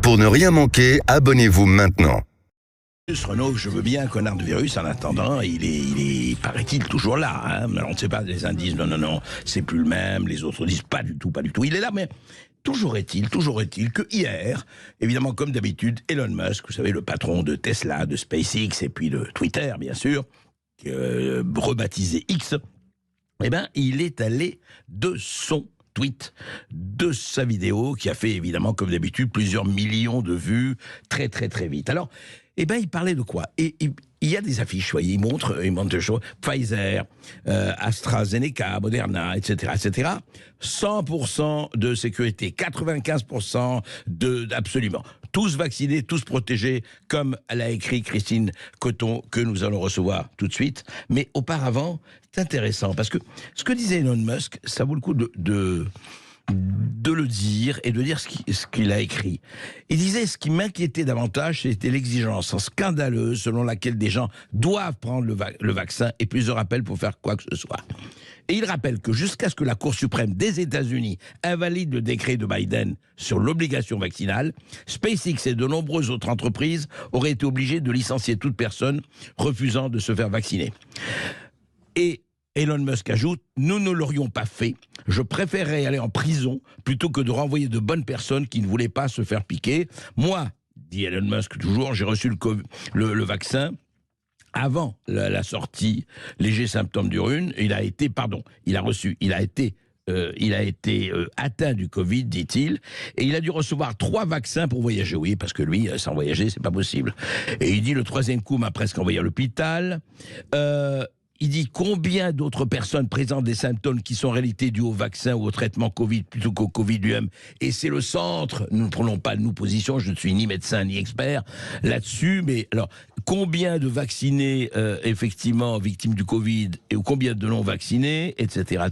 Pour ne rien manquer, abonnez-vous maintenant. Renaud, je veux bien un connard de virus. En attendant, il est paraît-il, toujours là. Alors, on ne sait pas, les uns disent non, c'est plus le même. Les autres disent pas du tout. Il est là, mais toujours est-il que hier, évidemment, comme d'habitude, Elon Musk, vous savez, le patron de Tesla, de SpaceX et puis de Twitter, bien sûr, rebaptisé X, eh ben, il est allé de son tweet, de sa vidéo, qui a fait, évidemment, comme d'habitude, plusieurs millions de vues, très vite. Alors, il parlait de quoi? Et il y a des affiches, voyez, il montre des choses, Pfizer, AstraZeneca, Moderna, etc. 100% de sécurité, 95% absolument. Tous vaccinés, tous protégés, comme l'a écrit Christine Coton, que nous allons recevoir tout de suite. Mais auparavant, c'est intéressant, parce que ce que disait Elon Musk, ça vaut le coup de le dire et de dire ce qu'il a écrit. Il disait, ce qui m'inquiétait davantage, c'était l'exigence scandaleuse selon laquelle des gens doivent prendre le vaccin et plusieurs appels pour faire quoi que ce soit. Et il rappelle que jusqu'à ce que la Cour suprême des États-Unis invalide le décret de Biden sur l'obligation vaccinale, SpaceX et de nombreuses autres entreprises auraient été obligées de licencier toute personne refusant de se faire vacciner. Et Elon Musk ajoute, nous ne l'aurions pas fait. Je préférerais aller en prison plutôt que de renvoyer de bonnes personnes qui ne voulaient pas se faire piquer. Moi, dit Elon Musk toujours, j'ai reçu le vaccin avant la sortie, léger symptômes du rhume. Il a été atteint du Covid, dit-il, et il a dû recevoir 3 vaccins pour voyager. Oui, parce que lui, sans voyager, c'est pas possible. Et il dit, le 3e coup m'a presque envoyé à l'hôpital. Il dit combien d'autres personnes présentent des symptômes qui sont en réalité dus au vaccin ou au traitement Covid plutôt qu'au Covid lui-même. Et c'est le centre, nous ne prenons pas de position, je ne suis ni médecin ni expert là-dessus, mais alors combien de vaccinés effectivement victimes du Covid et combien de non-vaccinés, etc.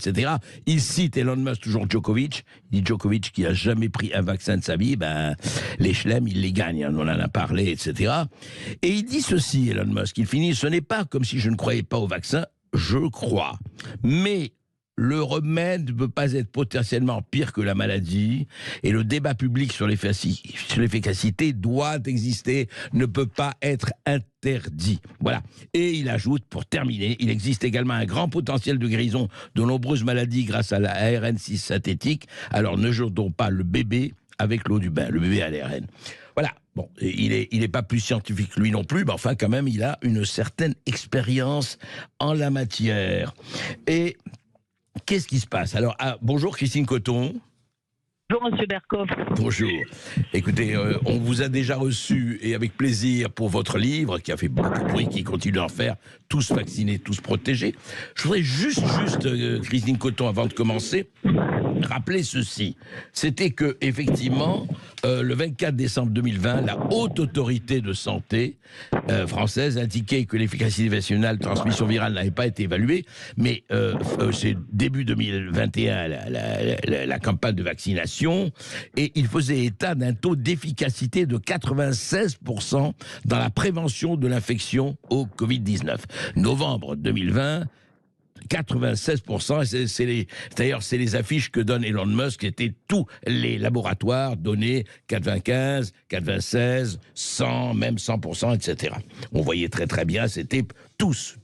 Il cite Elon Musk, toujours Djokovic. Il dit Djokovic qui a jamais pris un vaccin de sa vie, les chelems, il les gagne, on en a parlé, etc. Et il dit ceci, Elon Musk, il finit, ce n'est pas comme si je ne croyais pas au vaccin, je crois, mais le remède ne peut pas être potentiellement pire que la maladie et le débat public sur l'efficacité doit exister, ne peut pas être interdit. Voilà. Et il ajoute, pour terminer, il existe également un grand potentiel de guérison de nombreuses maladies grâce à la ARN synthétique, alors ne jetons pas le bébé avec l'eau du bain, le bébé à l'ARN. Voilà. Bon, il est pas plus scientifique que lui non plus, mais enfin quand même, il a une certaine expérience en la matière. Et qu'est-ce qui se passe? Alors, bonjour Christine Coton. Bonjour Monsieur Berkoff. Bonjour. Écoutez, on vous a déjà reçu, et avec plaisir, pour votre livre, qui a fait beaucoup de bruit, qui continue à en faire, Tous vaccinés, tous protégés. Je voudrais juste Christine Coton, avant de commencer, rappeler ceci. C'était que, effectivement, le 24 décembre 2020, la Haute Autorité de Santé française indiquait que l'efficacité vaccinale de transmission virale n'avait pas été évaluée, mais c'est début 2021, la campagne de vaccination, et il faisait état d'un taux d'efficacité de 96% dans la prévention de l'infection au Covid-19. Novembre 2020, 96%, d'ailleurs c'est les affiches que donne Elon Musk, étaient tous les laboratoires donnés 95, 96, 100, même 100%, etc. On voyait très bien, c'était tous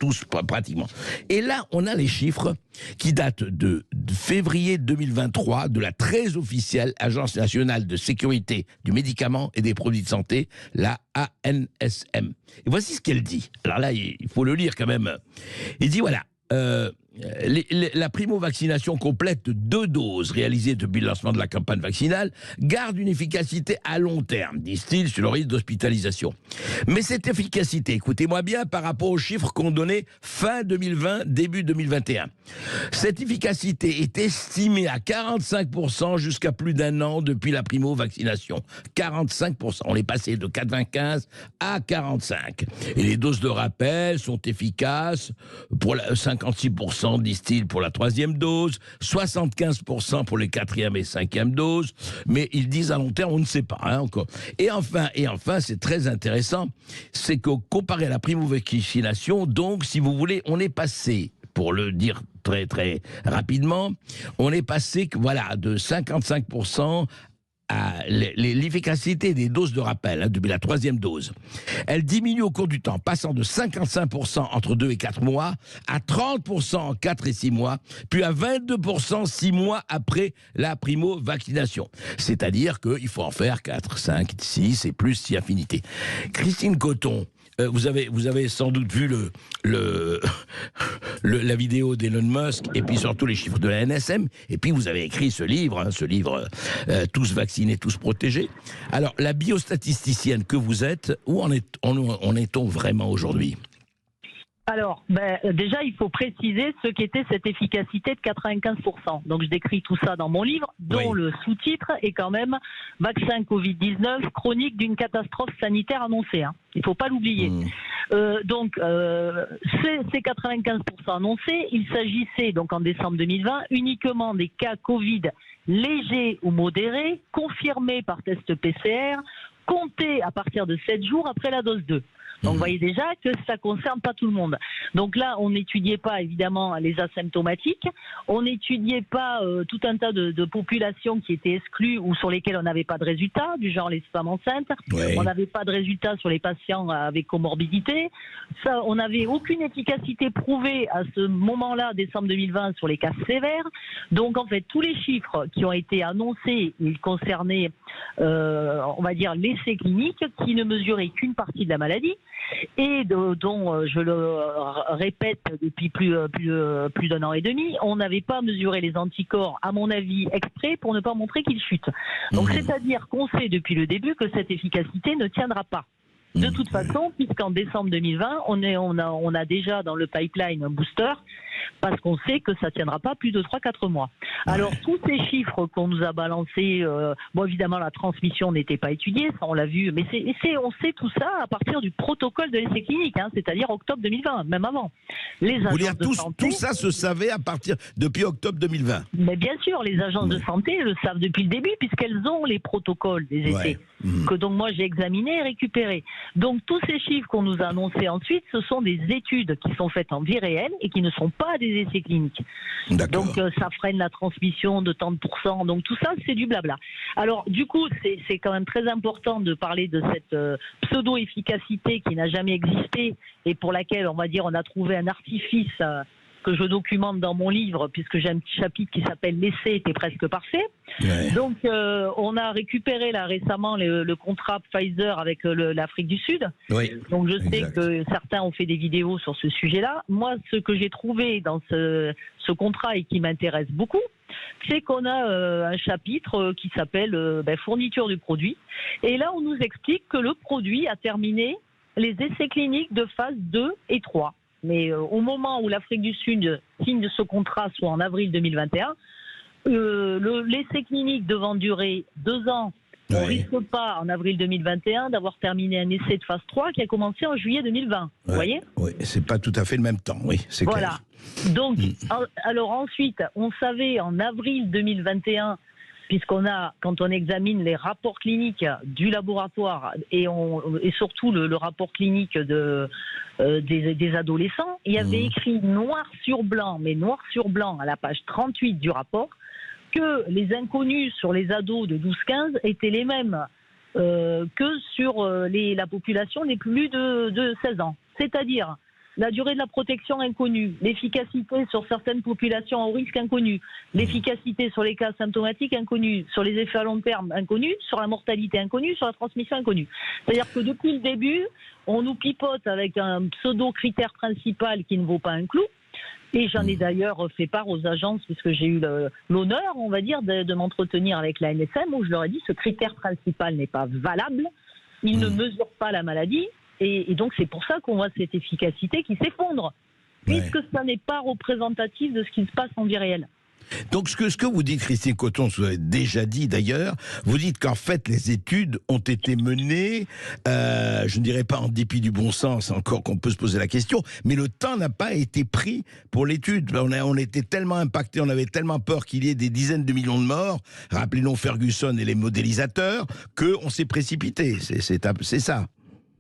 pratiquement. Et là, on a les chiffres qui datent de février 2023 de la très officielle Agence nationale de sécurité du médicament et des produits de santé, la ANSM. Et voici ce qu'elle dit. Alors là, il faut le lire quand même. Il dit voilà, la primo-vaccination complète de 2 doses réalisées depuis le lancement de la campagne vaccinale garde une efficacité à long terme, disent-ils, sur le risque d'hospitalisation. Mais cette efficacité, écoutez-moi bien, par rapport aux chiffres qu'on donnait fin 2020, début 2021, cette efficacité est estimée à 45% jusqu'à plus d'1 an depuis la primo-vaccination. 45%. On est passé de 95 à 45. Et les doses de rappel sont efficaces pour 56%, disent-ils, pour la 3e dose, 75% pour les 4e et 5e doses, mais ils disent à long terme, on ne sait pas encore. Et enfin, c'est très intéressant, c'est que comparé à la primo-vaccination, donc, si vous voulez, on est passé, pour le dire très rapidement, on est passé de 55% l'efficacité des doses de rappel, depuis la 3e dose, elle diminue au cours du temps, passant de 55% entre 2 et 4 mois, à 30% en 4 et 6 mois, puis à 22% 6 mois après la primo-vaccination. C'est-à-dire qu'il faut en faire 4, 5, 6 et plus si affinité. Christine Coton, vous avez sans doute vu la vidéo d'Elon Musk et puis surtout les chiffres de la NSM, et puis vous avez écrit ce livre, Tous vaccinés, tous protégés. Alors, la biostatisticienne que vous êtes, où en est-on vraiment aujourd'hui ? Alors, déjà, il faut préciser ce qu'était cette efficacité de 95%. Donc, je décris tout ça dans mon livre, dont le sous-titre est quand même « Vaccin Covid-19, chronique d'une catastrophe sanitaire annoncée ». Il ne faut pas l'oublier. Donc, ces 95% annoncés, il s'agissait donc en décembre 2020 uniquement des cas Covid légers ou modérés, confirmés par test PCR, comptés à partir de 7 jours après la dose 2. Donc, vous voyez déjà que ça ne concerne pas tout le monde. Donc là, on n'étudiait pas, évidemment, les asymptomatiques. On n'étudiait pas tout un tas de populations qui étaient exclues ou sur lesquelles on n'avait pas de résultats, du genre les femmes enceintes. Ouais. On n'avait pas de résultats sur les patients avec comorbidité. Ça, on n'avait aucune efficacité prouvée à ce moment-là, décembre 2020, sur les cas sévères. Donc, en fait, tous les chiffres qui ont été annoncés, ils concernaient, on va dire, l'essai clinique qui ne mesurait qu'une partie de la maladie. Et dont je le répète depuis plus d'un an et demi, on n'avait pas mesuré les anticorps, à mon avis, exprès pour ne pas montrer qu'ils chutent. Donc c'est-à-dire qu'on sait depuis le début que cette efficacité ne tiendra pas. De toute façon, puisqu'en décembre 2020, on a déjà dans le pipeline un booster, parce qu'on sait que ça ne tiendra pas plus de 3-4 mois. Alors, tous ces chiffres qu'on nous a balancés, bon, évidemment, la transmission n'était pas étudiée, ça on l'a vu, mais on sait tout ça à partir du protocole de l'essai clinique, c'est-à-dire octobre 2020, même avant. Vous dire, tout ça se savait depuis octobre 2020. Mais bien sûr, les agences de santé le savent depuis le début, puisqu'elles ont les protocoles des essais, que donc moi j'ai examinés et récupérés. Donc tous ces chiffres qu'on nous a annoncés ensuite, ce sont des études qui sont faites en vie réelle et qui ne sont pas des essais cliniques. Donc ça freine la transmission de tant de pourcents. Donc tout ça, c'est du blabla. Alors du coup, c'est quand même très important de parler de cette pseudo-efficacité qui n'a jamais existé et pour laquelle, on va dire, on a trouvé un artifice que je documente dans mon livre, puisque j'ai un petit chapitre qui s'appelle « L'essai était presque parfait ». Donc, on a récupéré là récemment le contrat Pfizer avec l'Afrique du Sud. Donc, je sais que certains ont fait des vidéos sur ce sujet-là. Moi, ce que j'ai trouvé dans ce contrat et qui m'intéresse beaucoup, c'est qu'on a un chapitre qui s'appelle fourniture du produit. Et là, on nous explique que le produit a terminé les essais cliniques de phase 2 et 3. Mais au moment où l'Afrique du Sud signe ce contrat, soit en avril 2021, l'essai clinique devant durer 2 ans, on ne risque pas en avril 2021 d'avoir terminé un essai de phase 3 qui a commencé en juillet 2020. Vous voyez ? Oui, c'est pas tout à fait le même temps, c'est clair. Donc, alors ensuite, on savait en avril 2021, quand on examine les rapports cliniques du laboratoire et surtout le rapport clinique des adolescents, il y avait écrit noir sur blanc à la page 38 du rapport, que les inconnus sur les ados de 12-15 étaient les mêmes que sur la population les plus de 16 ans. C'est-à-dire la durée de la protection inconnue, l'efficacité sur certaines populations au risque inconnu, l'efficacité sur les cas symptomatiques inconnus, sur les effets à long terme inconnus, sur la mortalité inconnue, sur la transmission inconnue. C'est-à-dire que depuis le début, on nous pipote avec un pseudo-critère principal qui ne vaut pas un clou. Et j'en ai d'ailleurs fait part aux agences, puisque j'ai eu l'honneur, on va dire, de m'entretenir avec la NSM, où je leur ai dit ce critère principal n'est pas valable, il ne mesure pas la maladie. Et donc, c'est pour ça qu'on voit cette efficacité qui s'effondre, puisque ça n'est pas représentatif de ce qui se passe en vie réelle. Donc, ce que vous dites, Christine Coton, vous avez déjà dit d'ailleurs, vous dites qu'en fait, les études ont été menées, je ne dirais pas en dépit du bon sens, encore qu'on peut se poser la question, mais le temps n'a pas été pris pour l'étude. On était tellement impactés, on avait tellement peur qu'il y ait des dizaines de millions de morts, rappelez-nous Ferguson et les modélisateurs, qu'on s'est précipité. C'est ça.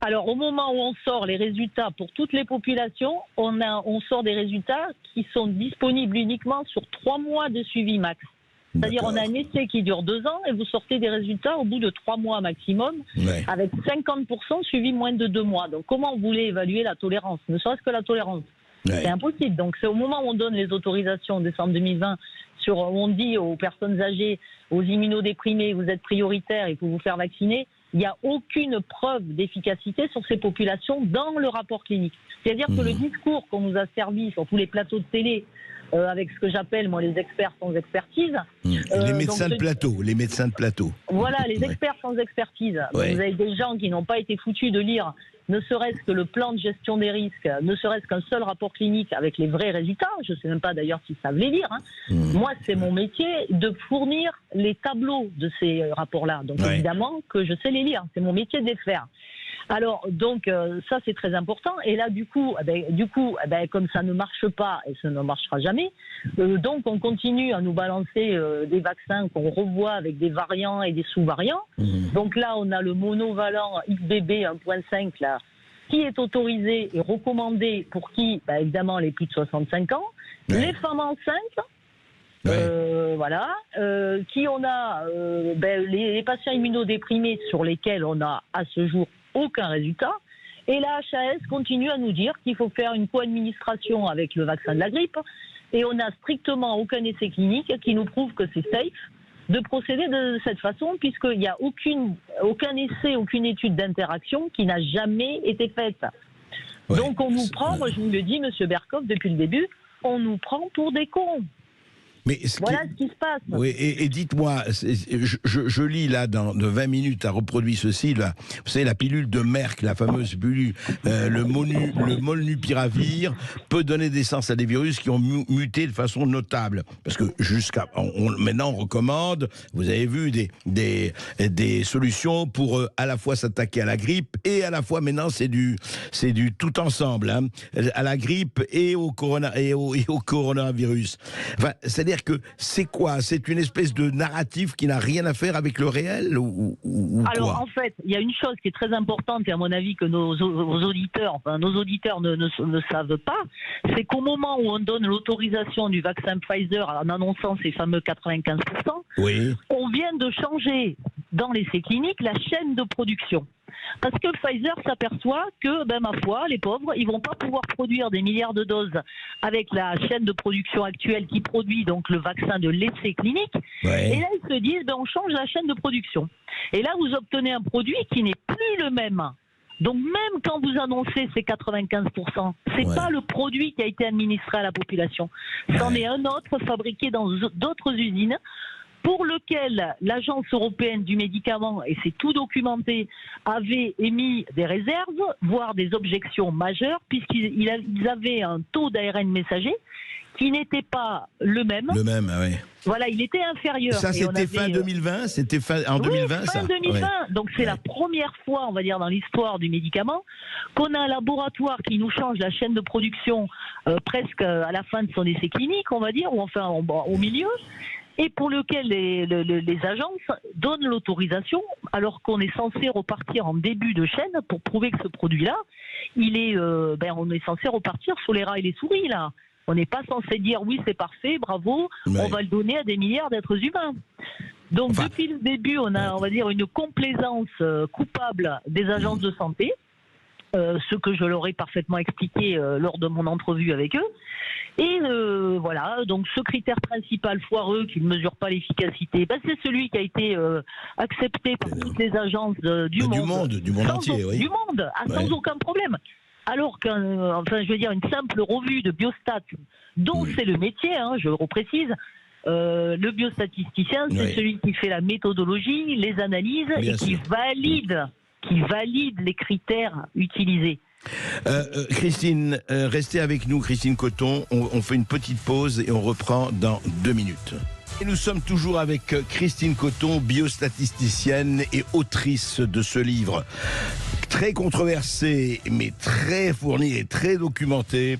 Alors, au moment où on sort les résultats pour toutes les populations, on sort des résultats qui sont disponibles uniquement sur 3 mois de suivi max. C'est-à-dire on a un essai qui dure 2 ans et vous sortez des résultats au bout de 3 mois maximum, avec 50% suivi moins de 2 mois. Donc comment vous voulez évaluer la tolérance? Ne serait-ce que la tolérance. C'est impossible. Donc c'est au moment où on donne les autorisations en décembre 2020, où on dit aux personnes âgées, aux immunodéprimés, vous êtes prioritaires, il faut vous faire vacciner. Il n'y a aucune preuve d'efficacité sur ces populations dans le rapport clinique. C'est-à-dire que le discours qu'on nous a servi sur tous les plateaux de télé, avec ce que j'appelle moi les experts sans expertise. Les médecins de plateau. Voilà, les experts sans expertise. Donc, vous avez des gens qui n'ont pas été foutus de lire ne serait-ce que le plan de gestion des risques, ne serait-ce qu'un seul rapport clinique avec les vrais résultats. Je ne sais même pas d'ailleurs s'ils savent les lire. Moi, c'est mon métier de fournir les tableaux de ces rapports-là. Donc évidemment que je sais les lire. C'est mon métier de les faire. Alors, donc, ça, c'est très important. Et là, du coup, comme ça ne marche pas, et ça ne marchera jamais, donc on continue à nous balancer des vaccins qu'on revoit avec des variants et des sous-variants. Donc là, on a le monovalent XBB 1.5, là, qui est autorisé et recommandé pour qui, évidemment, les plus de 65 ans, les femmes enceintes, qui on a les patients immunodéprimés sur lesquels on a à ce jour aucun résultat, et la HAS continue à nous dire qu'il faut faire une co-administration avec le vaccin de la grippe, et on n'a strictement aucun essai clinique qui nous prouve que c'est safe de procéder de cette façon, puisqu'il n'y a aucun essai, aucune étude d'interaction qui n'a jamais été faite. Donc on nous prend, moi je vous le dis, Monsieur Berkoff, depuis le début, on nous prend pour des cons. Mais voilà ce qui se passe. Oui, et dites-moi, je lis là de 20 minutes, a reproduit ceci, là, vous savez, la pilule de Merck, la fameuse pilule, le molnupiravir, peut donner naissance à des virus qui ont muté de façon notable. Parce que maintenant on recommande, vous avez vu, des solutions pour à la fois s'attaquer à la grippe et à la fois maintenant c'est du tout ensemble, hein, à la grippe et au coronavirus. Enfin, c'est-à-dire que c'est quoi? C'est une espèce de narratif qui n'a rien à faire avec le réel ou Alors, quoi? en fait, il y a une chose qui est très importante, et à mon avis que nos auditeurs ne savent pas, c'est qu'au moment où on donne l'autorisation du vaccin Pfizer en annonçant ces fameux 95%, on vient de changer dans l'essai clinique la chaîne de production. Parce que Pfizer s'aperçoit que, ma foi, les pauvres, ils vont pas pouvoir produire des milliards de doses avec la chaîne de production actuelle qui produit donc le vaccin de l'essai clinique. Et là, ils se disent, on change la chaîne de production. Et là, vous obtenez un produit qui n'est plus le même. Donc même quand vous annoncez ces 95%, c'est pas le produit qui a été administré à la population. C'en est un autre fabriqué dans d'autres usines, pour lequel l'Agence européenne du médicament, et c'est tout documenté, avait émis des réserves, voire des objections majeures, puisqu'ils avaient un taux d'ARN messager qui n'était pas le même. Le même, oui. Voilà, il était inférieur. Ça, c'était fin 2020 C'était en 2020, fin 2020. Donc c'est la première fois, on va dire, dans l'histoire du médicament, qu'on a un laboratoire qui nous change la chaîne de production presque à la fin de son essai clinique, on va dire, ou enfin au milieu, et pour lequel les agences donnent l'autorisation, alors qu'on est censé repartir en début de chaîne pour prouver que ce produit-là, on est censé repartir sur les rats et les souris, là. On n'est pas censé dire oui, c'est parfait, bravo, on va le donner à des milliards d'êtres humains. Donc depuis le début, on va dire, une complaisance coupable des agences de santé, ce que je leur ai parfaitement expliqué lors de mon entrevue avec eux. Et voilà, donc ce critère principal foireux qui ne mesure pas l'efficacité, c'est celui qui a été accepté par toutes les agences du monde entier, oui. Du monde, sans aucun problème. Alors une simple revue de biostat, dont c'est le métier, je le reprécise, le biostatisticien, c'est celui qui fait la méthodologie, les analyses et qui valide les critères utilisés. Christine, restez avec nous, Christine Coton. On fait une petite pause et on reprend dans 2 minutes. Et nous sommes toujours avec Christine Coton, biostatisticienne et autrice de ce livre très controversé, mais très fourni et très documenté.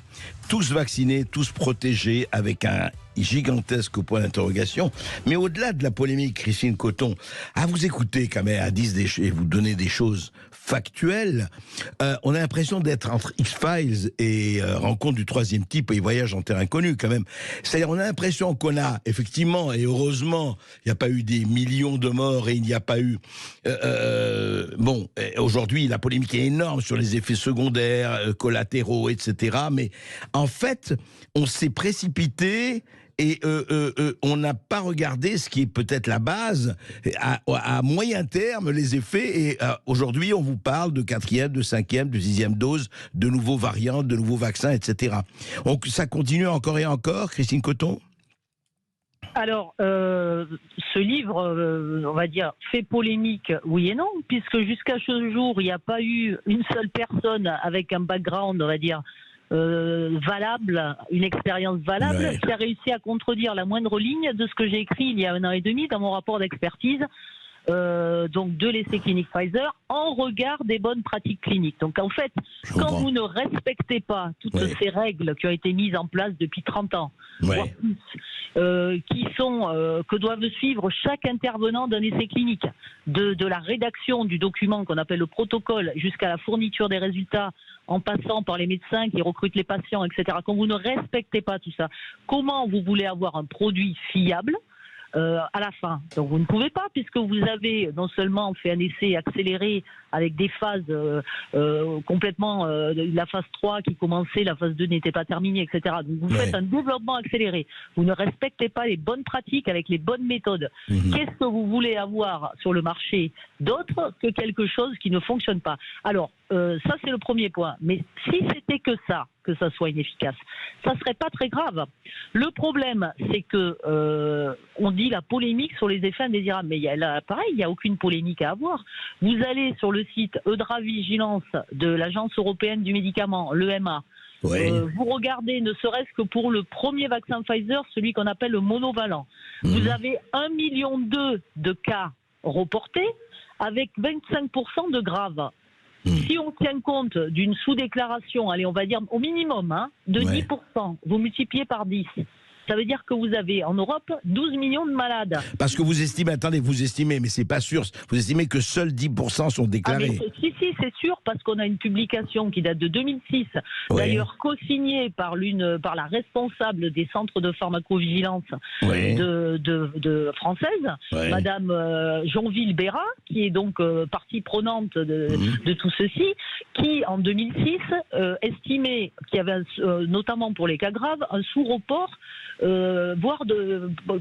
tous vaccinés, tous protégés, avec un gigantesque point d'interrogation. Mais au-delà de la polémique, Christine Coton, à vous écouter quand même, et vous donner des choses factuelles, on a l'impression d'être entre X-Files et Rencontre du troisième type et Voyage en terre inconnue quand même. C'est-à-dire on a l'impression qu'on a effectivement, et heureusement, il n'y a pas eu des millions de morts et il n'y a pas eu... aujourd'hui la polémique est énorme sur les effets secondaires, collatéraux, etc. Mais en fait, on s'est précipité... Et on n'a pas regardé ce qui est peut-être la base, à moyen terme, les effets. Et aujourd'hui, on vous parle de 4e, de 5e, de 6e dose, de nouveaux variants, de nouveaux vaccins, etc. Donc ça continue encore et encore, Christine Coton ? Alors, ce livre, on va dire, fait polémique, oui et non, puisque jusqu'à ce jour, il n'y a pas eu une seule personne avec un background, on va dire, valable, une expérience valable, qui a réussi à contredire la moindre ligne de ce que j'ai écrit il y a 1 an et demi dans mon rapport d'expertise, donc de l'essai clinique Pfizer, en regard des bonnes pratiques cliniques. Donc en fait, quand vous ne respectez pas toutes ces règles qui ont été mises en place depuis 30 ans, voire plus, que doivent suivre chaque intervenant d'un essai clinique, de la rédaction du document qu'on appelle le protocole jusqu'à la fourniture des résultats, en passant par les médecins qui recrutent les patients, etc. Quand vous ne respectez pas tout ça, comment vous voulez avoir un produit fiable à la fin? Donc vous ne pouvez pas, puisque vous avez non seulement fait un essai accéléré avec des phases complètement, la phase 3 qui commençait, la phase 2 n'était pas terminée, etc. Donc vous faites un développement accéléré. Vous ne respectez pas les bonnes pratiques avec les bonnes méthodes. Qu'est-ce que vous voulez avoir sur le marché d'autre que quelque chose qui ne fonctionne pas? Alors, ça c'est le premier point. Mais si c'était que ça soit inefficace, ça serait pas très grave. Le problème, c'est que on dit la polémique sur les effets indésirables. Mais pareil, il n'y a aucune polémique à avoir. Vous allez sur le site EudraVigilance de l'Agence européenne du médicament, l'EMA. Vous regardez, ne serait-ce que pour le premier vaccin Pfizer, celui qu'on appelle le monovalent. Vous avez 1,2 million de cas reportés avec 25% de graves. Si on tient compte d'une sous-déclaration, allez, on va dire au minimum, de 10%, vous multipliez par 10. Ça veut dire que vous avez en Europe 12 millions de malades. Parce que vous estimez, mais c'est pas sûr, vous estimez que seuls 10% sont déclarés. Si, c'est sûr, parce qu'on a une publication qui date de 2006, d'ailleurs co-signée par la responsable des centres de pharmacovigilance de française, Madame Jonville-Béra, qui est donc partie prenante de tout ceci, qui en 2006 estimait qu'il y avait notamment pour les cas graves un sous-report, voire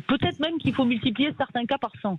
peut-être même qu'il faut multiplier certains cas par 100.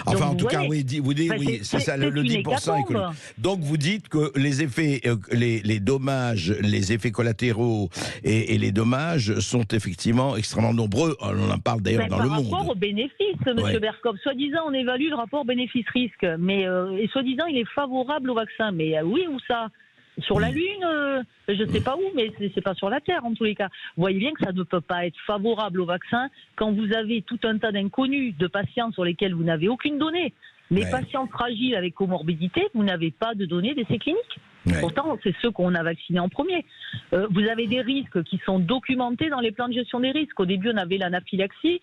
Enfin, donc, en tout cas, vous dites, c'est ça, le 10%. Donc, vous dites que les effets, les dommages, les effets collatéraux et les dommages sont effectivement extrêmement nombreux. On en parle d'ailleurs dans le monde. Par rapport aux bénéfices, M. Berkov, soi-disant, on évalue le rapport bénéfice-risque, mais et soi-disant, il est favorable au vaccin. Mais oui, où ça? Sur la Lune, je ne sais pas où, mais c'est pas sur la Terre en tous les cas. Vous voyez bien que ça ne peut pas être favorable au vaccin quand vous avez tout un tas d'inconnus, de patients sur lesquels vous n'avez aucune donnée. Les patients fragiles avec comorbidité, vous n'avez pas de données d'essais cliniques. Pourtant, c'est ceux qu'on a vaccinés en premier. Vous avez des risques qui sont documentés dans les plans de gestion des risques. Au début, on avait l'anaphylaxie.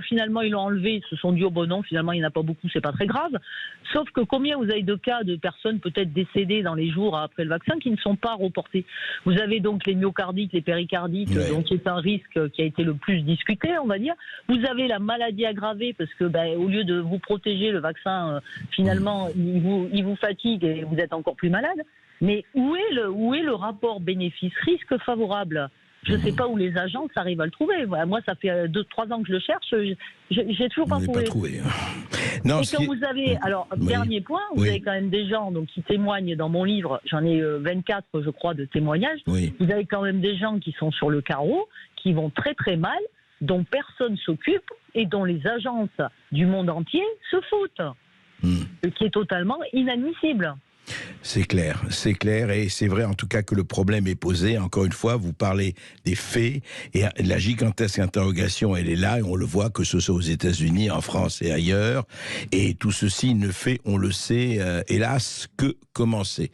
Finalement, ils l'ont enlevé. Ils se sont dit, non, finalement, il n'y en a pas beaucoup, c'est pas très grave. Sauf que combien vous avez de cas de personnes peut-être décédées dans les jours après le vaccin qui ne sont pas reportés? Vous avez donc les myocardites, les péricardites, donc c'est un risque qui a été le plus discuté, on va dire. Vous avez la maladie aggravée parce que, au lieu de vous protéger, le vaccin, finalement, il vous fatigue et vous êtes encore plus malade. Mais où est le rapport bénéfice-risque favorable? Je ne sais pas où les agences arrivent à le trouver. Moi, ça fait 2-3 ans que je le cherche. J'ai toujours pas trouvé. Non, et quand vous avez, dernier point, vous avez quand même des gens qui témoignent dans mon livre. J'en ai 24, je crois, de témoignages. Vous avez quand même des gens qui sont sur le carreau, qui vont très très mal, dont personne s'occupe et dont les agences du monde entier se foutent. Ce qui est totalement inadmissible. C'est clair, et c'est vrai en tout cas que le problème est posé. Encore une fois, vous parlez des faits, et la gigantesque interrogation, elle est là, et on le voit, que ce soit aux États-Unis, en France et ailleurs, et tout ceci ne fait, on le sait, hélas, que commencer.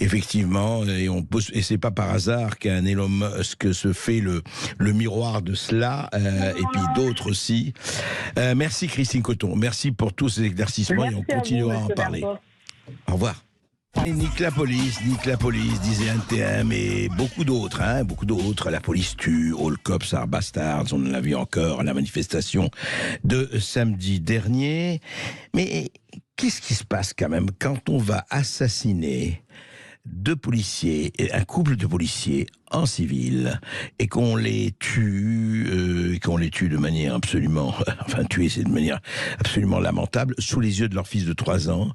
Effectivement, et c'est pas par hasard qu'un Elon Musk se fait le miroir de cela, et puis d'autres aussi. Merci Christine Coton, merci pour tous ces éclaircissements, et on continuera à en parler. Au revoir. Nique la police, disait un TM, et beaucoup d'autres, la police tue, all cops are bastards, on l'a vu encore à la manifestation de samedi dernier. Mais qu'est-ce qui se passe quand même quand on va assassiner deux policiers, un couple de policiers en civil, et qu'on les tue, de manière absolument, tuer c'est de manière absolument lamentable, sous les yeux de leur fils de 3 ans.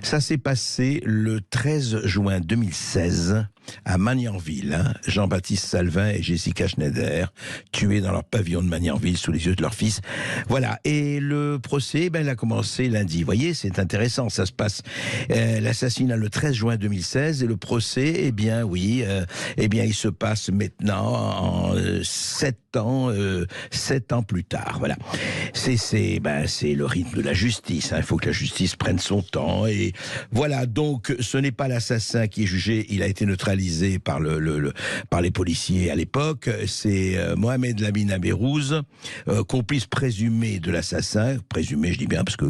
Ça s'est passé le 13 juin 2016 à Magnanville. Jean-Baptiste Salvin et Jessica Schneider, tués dans leur pavillon de Magnanville sous les yeux de leur fils. Voilà. Et le procès, il a commencé lundi. Vous voyez, c'est intéressant. Ça se passe, l'assassinat le 13 juin 2016, et le procès, il se passe maintenant en 7 ans plus tard. Voilà. C'est le rythme de la justice. Il faut que la justice prenne son temps. Et voilà. Donc, ce n'est pas l'assassin qui est jugé. Il a été neutralisé par les policiers à l'époque. C'est Mohamed Lamine Aberouz, complice présumé de l'assassin. Présumé, je dis bien, parce que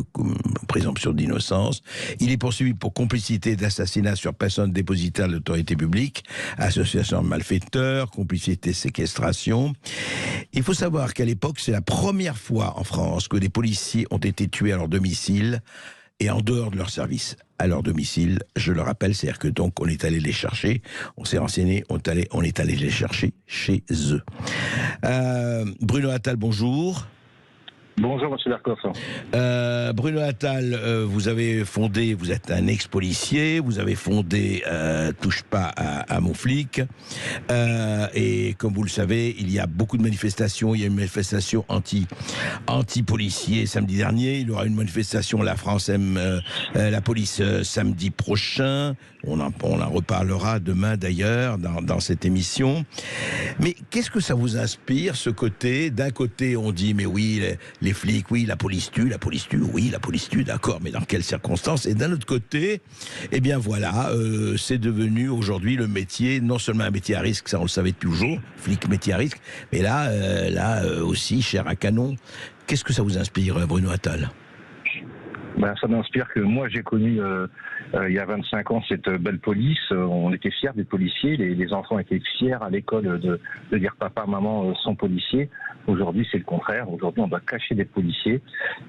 présomption d'innocence. Il est poursuivi pour complicité d'assassinat sur personne dépositaire de l'autorité publique, association de malfaiteurs, complicité séquestration. Il faut savoir qu'à l'époque, c'est la première fois en France que des policiers ont été tués à leur domicile et en dehors de leur service. À leur domicile, je le rappelle, c'est-à-dire que donc on est allé les chercher, on s'est renseigné, on est allé les chercher chez eux. Bruno Attal, bonjour. Bonjour, monsieur Berkoff. Bruno Attal, vous êtes un ex-policier, vous avez fondé Touche pas à mon flic, et comme vous le savez, il y a beaucoup de manifestations. Il y a une manifestation anti-policier samedi dernier, il y aura une manifestation La France aime la police samedi prochain. On en reparlera demain d'ailleurs dans cette émission. Mais qu'est-ce que ça vous inspire, ce côté? D'un côté, on dit, mais oui, les flics, oui, la police tue, d'accord, mais dans quelles circonstances? Et d'un autre côté, c'est devenu aujourd'hui le métier, non seulement un métier à risque, ça on le savait toujours, flic, métier à risque, mais là aussi, chair à canon. Qu'est-ce que ça vous inspire, Bruno Attal? Ça m'inspire que moi j'ai connu il y a 25 ans cette belle police. On était fiers des policiers, les enfants étaient fiers à l'école de dire papa, maman sont policiers. Aujourd'hui c'est le contraire, aujourd'hui on doit cacher des policiers.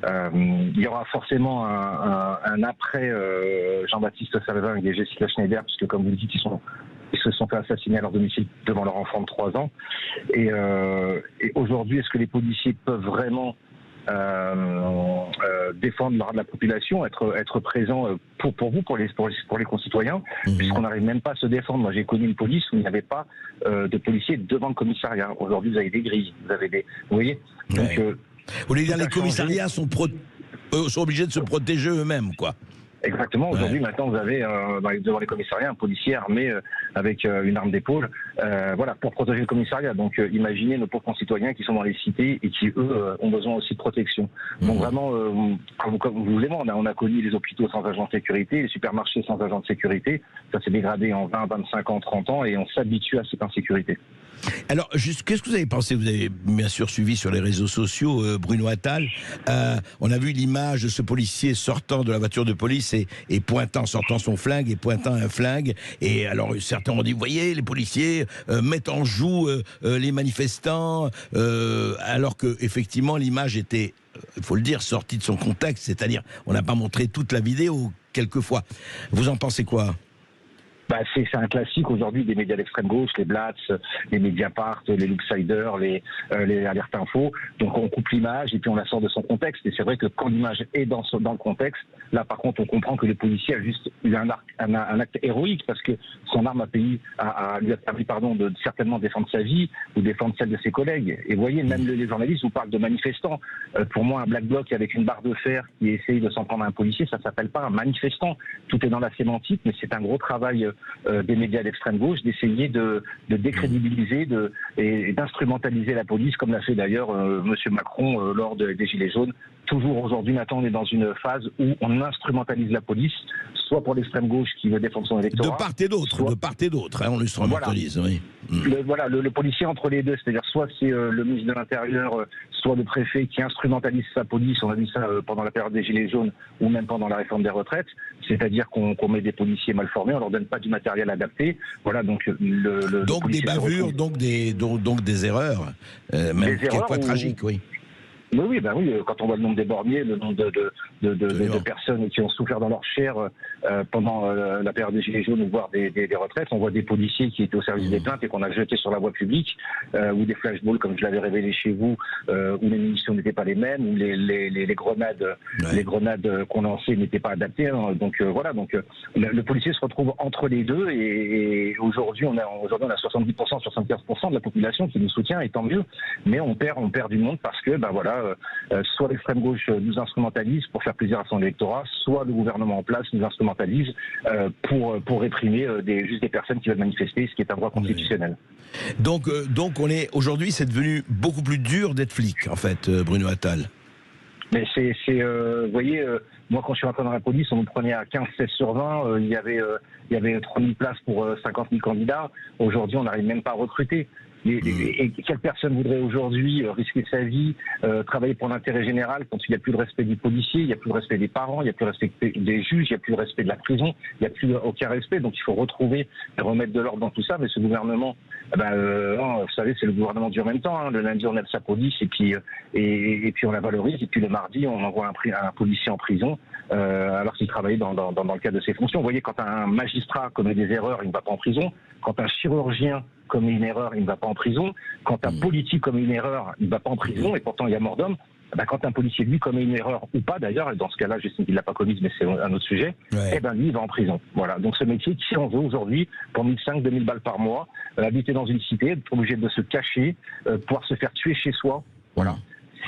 Il y aura forcément un après Jean-Baptiste Salvin et Jessica Schneider, puisque comme vous le dites, ils se sont fait assassiner à leur domicile devant leur enfant de 3 ans. Et aujourd'hui, est-ce que les policiers peuvent vraiment défendre la population, être présent pour vous, pour les concitoyens, puisqu'on n'arrive même pas à se défendre. Moi, j'ai connu une police où il n'y avait pas de policiers devant le commissariat. Aujourd'hui, vous avez des grilles, vous voyez. Donc, vous voulez dire, les commissariats sont obligés de se protéger eux-mêmes, quoi. Exactement. Aujourd'hui, maintenant, vous avez devant les commissariats un policier armé avec une arme d'épaule, pour protéger le commissariat. Donc, imaginez nos pauvres concitoyens qui sont dans les cités et qui, eux, ont besoin aussi de protection. Donc, vraiment, comme vous et moi, on a connu les hôpitaux sans agents de sécurité, les supermarchés sans agents de sécurité. Ça s'est dégradé en 20, 25 ans, 30 ans, et on s'habitue à cette insécurité. Alors, qu'est-ce que vous avez pensé? Vous avez bien sûr suivi sur les réseaux sociaux, Bruno Attal. On a vu l'image de ce policier sortant de la voiture de police et sortant son flingue et pointant un flingue. Et alors, certains ont dit, vous voyez, les policiers mettent en joue les manifestants, alors que effectivement l'image était, il faut le dire, sortie de son contexte. C'est-à-dire, on n'a pas montré toute la vidéo quelquefois. Vous en pensez quoi? Bah, c'est un classique aujourd'hui des médias d'extrême gauche, les Blatz, les Mediapart, les Looksiders, les Alerte Info. Donc on coupe l'image et puis on la sort de son contexte. Et c'est vrai que quand l'image est dans le contexte, là par contre on comprend que le policier a juste eu un acte héroïque parce que son arme lui a permis de certainement défendre sa vie ou défendre celle de ses collègues. Et vous voyez, même les journalistes vous parlent de manifestants. Pour moi, un black bloc avec une barre de fer qui essaye de s'en prendre à un policier, ça s'appelle pas un manifestant. Tout est dans la sémantique, mais c'est un gros travail des médias d'extrême gauche d'essayer de décrédibiliser et d'instrumentaliser la police, comme l'a fait d'ailleurs Monsieur Macron lors des Gilets jaunes. Toujours aujourd'hui, maintenant, on est dans une phase où on instrumentalise la police, soit pour l'extrême gauche qui veut défendre son électorat. De part et d'autre, on l'instrumentalise, voilà. Oui. Le policier entre les deux, c'est-à-dire soit c'est le ministre de l'Intérieur, soit le préfet qui instrumentalise sa police. On a vu ça pendant la période des Gilets jaunes ou même pendant la réforme des retraites, c'est-à-dire qu'on met des policiers mal formés, on leur donne pas du matériel adapté. Voilà, donc donc des bavures, donc des erreurs, même quelquefois tragiques, oui. Oui, quand on voit le nombre des borniers, le nombre de personnes qui ont souffert dans leur chair pendant la période des Gilets jaunes, voire des retraites, on voit des policiers qui étaient au service des plaintes et qu'on a jetés sur la voie publique, ou des flashballs, comme je l'avais révélé chez vous, où les munitions n'étaient pas les mêmes, où les grenades qu'on lançait n'étaient pas adaptées. Hein. Donc voilà, le policier se retrouve entre les deux et aujourd'hui on a 70%, 75% de la population qui nous soutient, et tant mieux. Mais on perd du monde parce que soit l'extrême gauche nous instrumentalise pour faire plaisir à son électorat, soit le gouvernement en place nous instrumentalise pour réprimer juste des personnes qui veulent manifester, ce qui est un droit constitutionnel. Donc aujourd'hui, c'est devenu beaucoup plus dur d'être flic, en fait, Bruno Attal. Mais vous voyez, moi quand je suis rentré dans la police, on me prenait à 15-16 sur 20, il y avait 3000 places pour 50 000 candidats. Aujourd'hui, on n'arrive même pas à recruter. Et quelle personne voudrait aujourd'hui risquer sa vie, travailler pour l'intérêt général quand il n'y a plus de respect du policier, il n'y a plus de respect des parents, il n'y a plus de respect des juges, il n'y a plus de respect de la prison, il n'y a plus aucun respect. Donc il faut retrouver et remettre de l'ordre dans tout ça. Mais ce gouvernement, vous savez, c'est le gouvernement du en même temps. Hein. Le lundi, on aide sa police et puis on la valorise. Et puis le mardi, on envoie un policier en prison alors qu'il travaillait dans le cadre de ses fonctions. Vous voyez, quand un magistrat commet des erreurs, il ne va pas en prison. Quand un chirurgien commet une erreur, il ne va pas en prison. Quand un politique commet une erreur, il ne va pas en prison, et pourtant il y a mort d'homme. Quand un policier, lui, commet une erreur, ou pas d'ailleurs, et dans ce cas-là, j'estime qu'il ne l'a pas commise, mais c'est un autre sujet, lui, il va en prison. Voilà. Donc ce métier, qui en veut aujourd'hui, pour 1500, 2000 balles par mois, habiter dans une cité, être obligé de se cacher, pouvoir se faire tuer chez soi, voilà.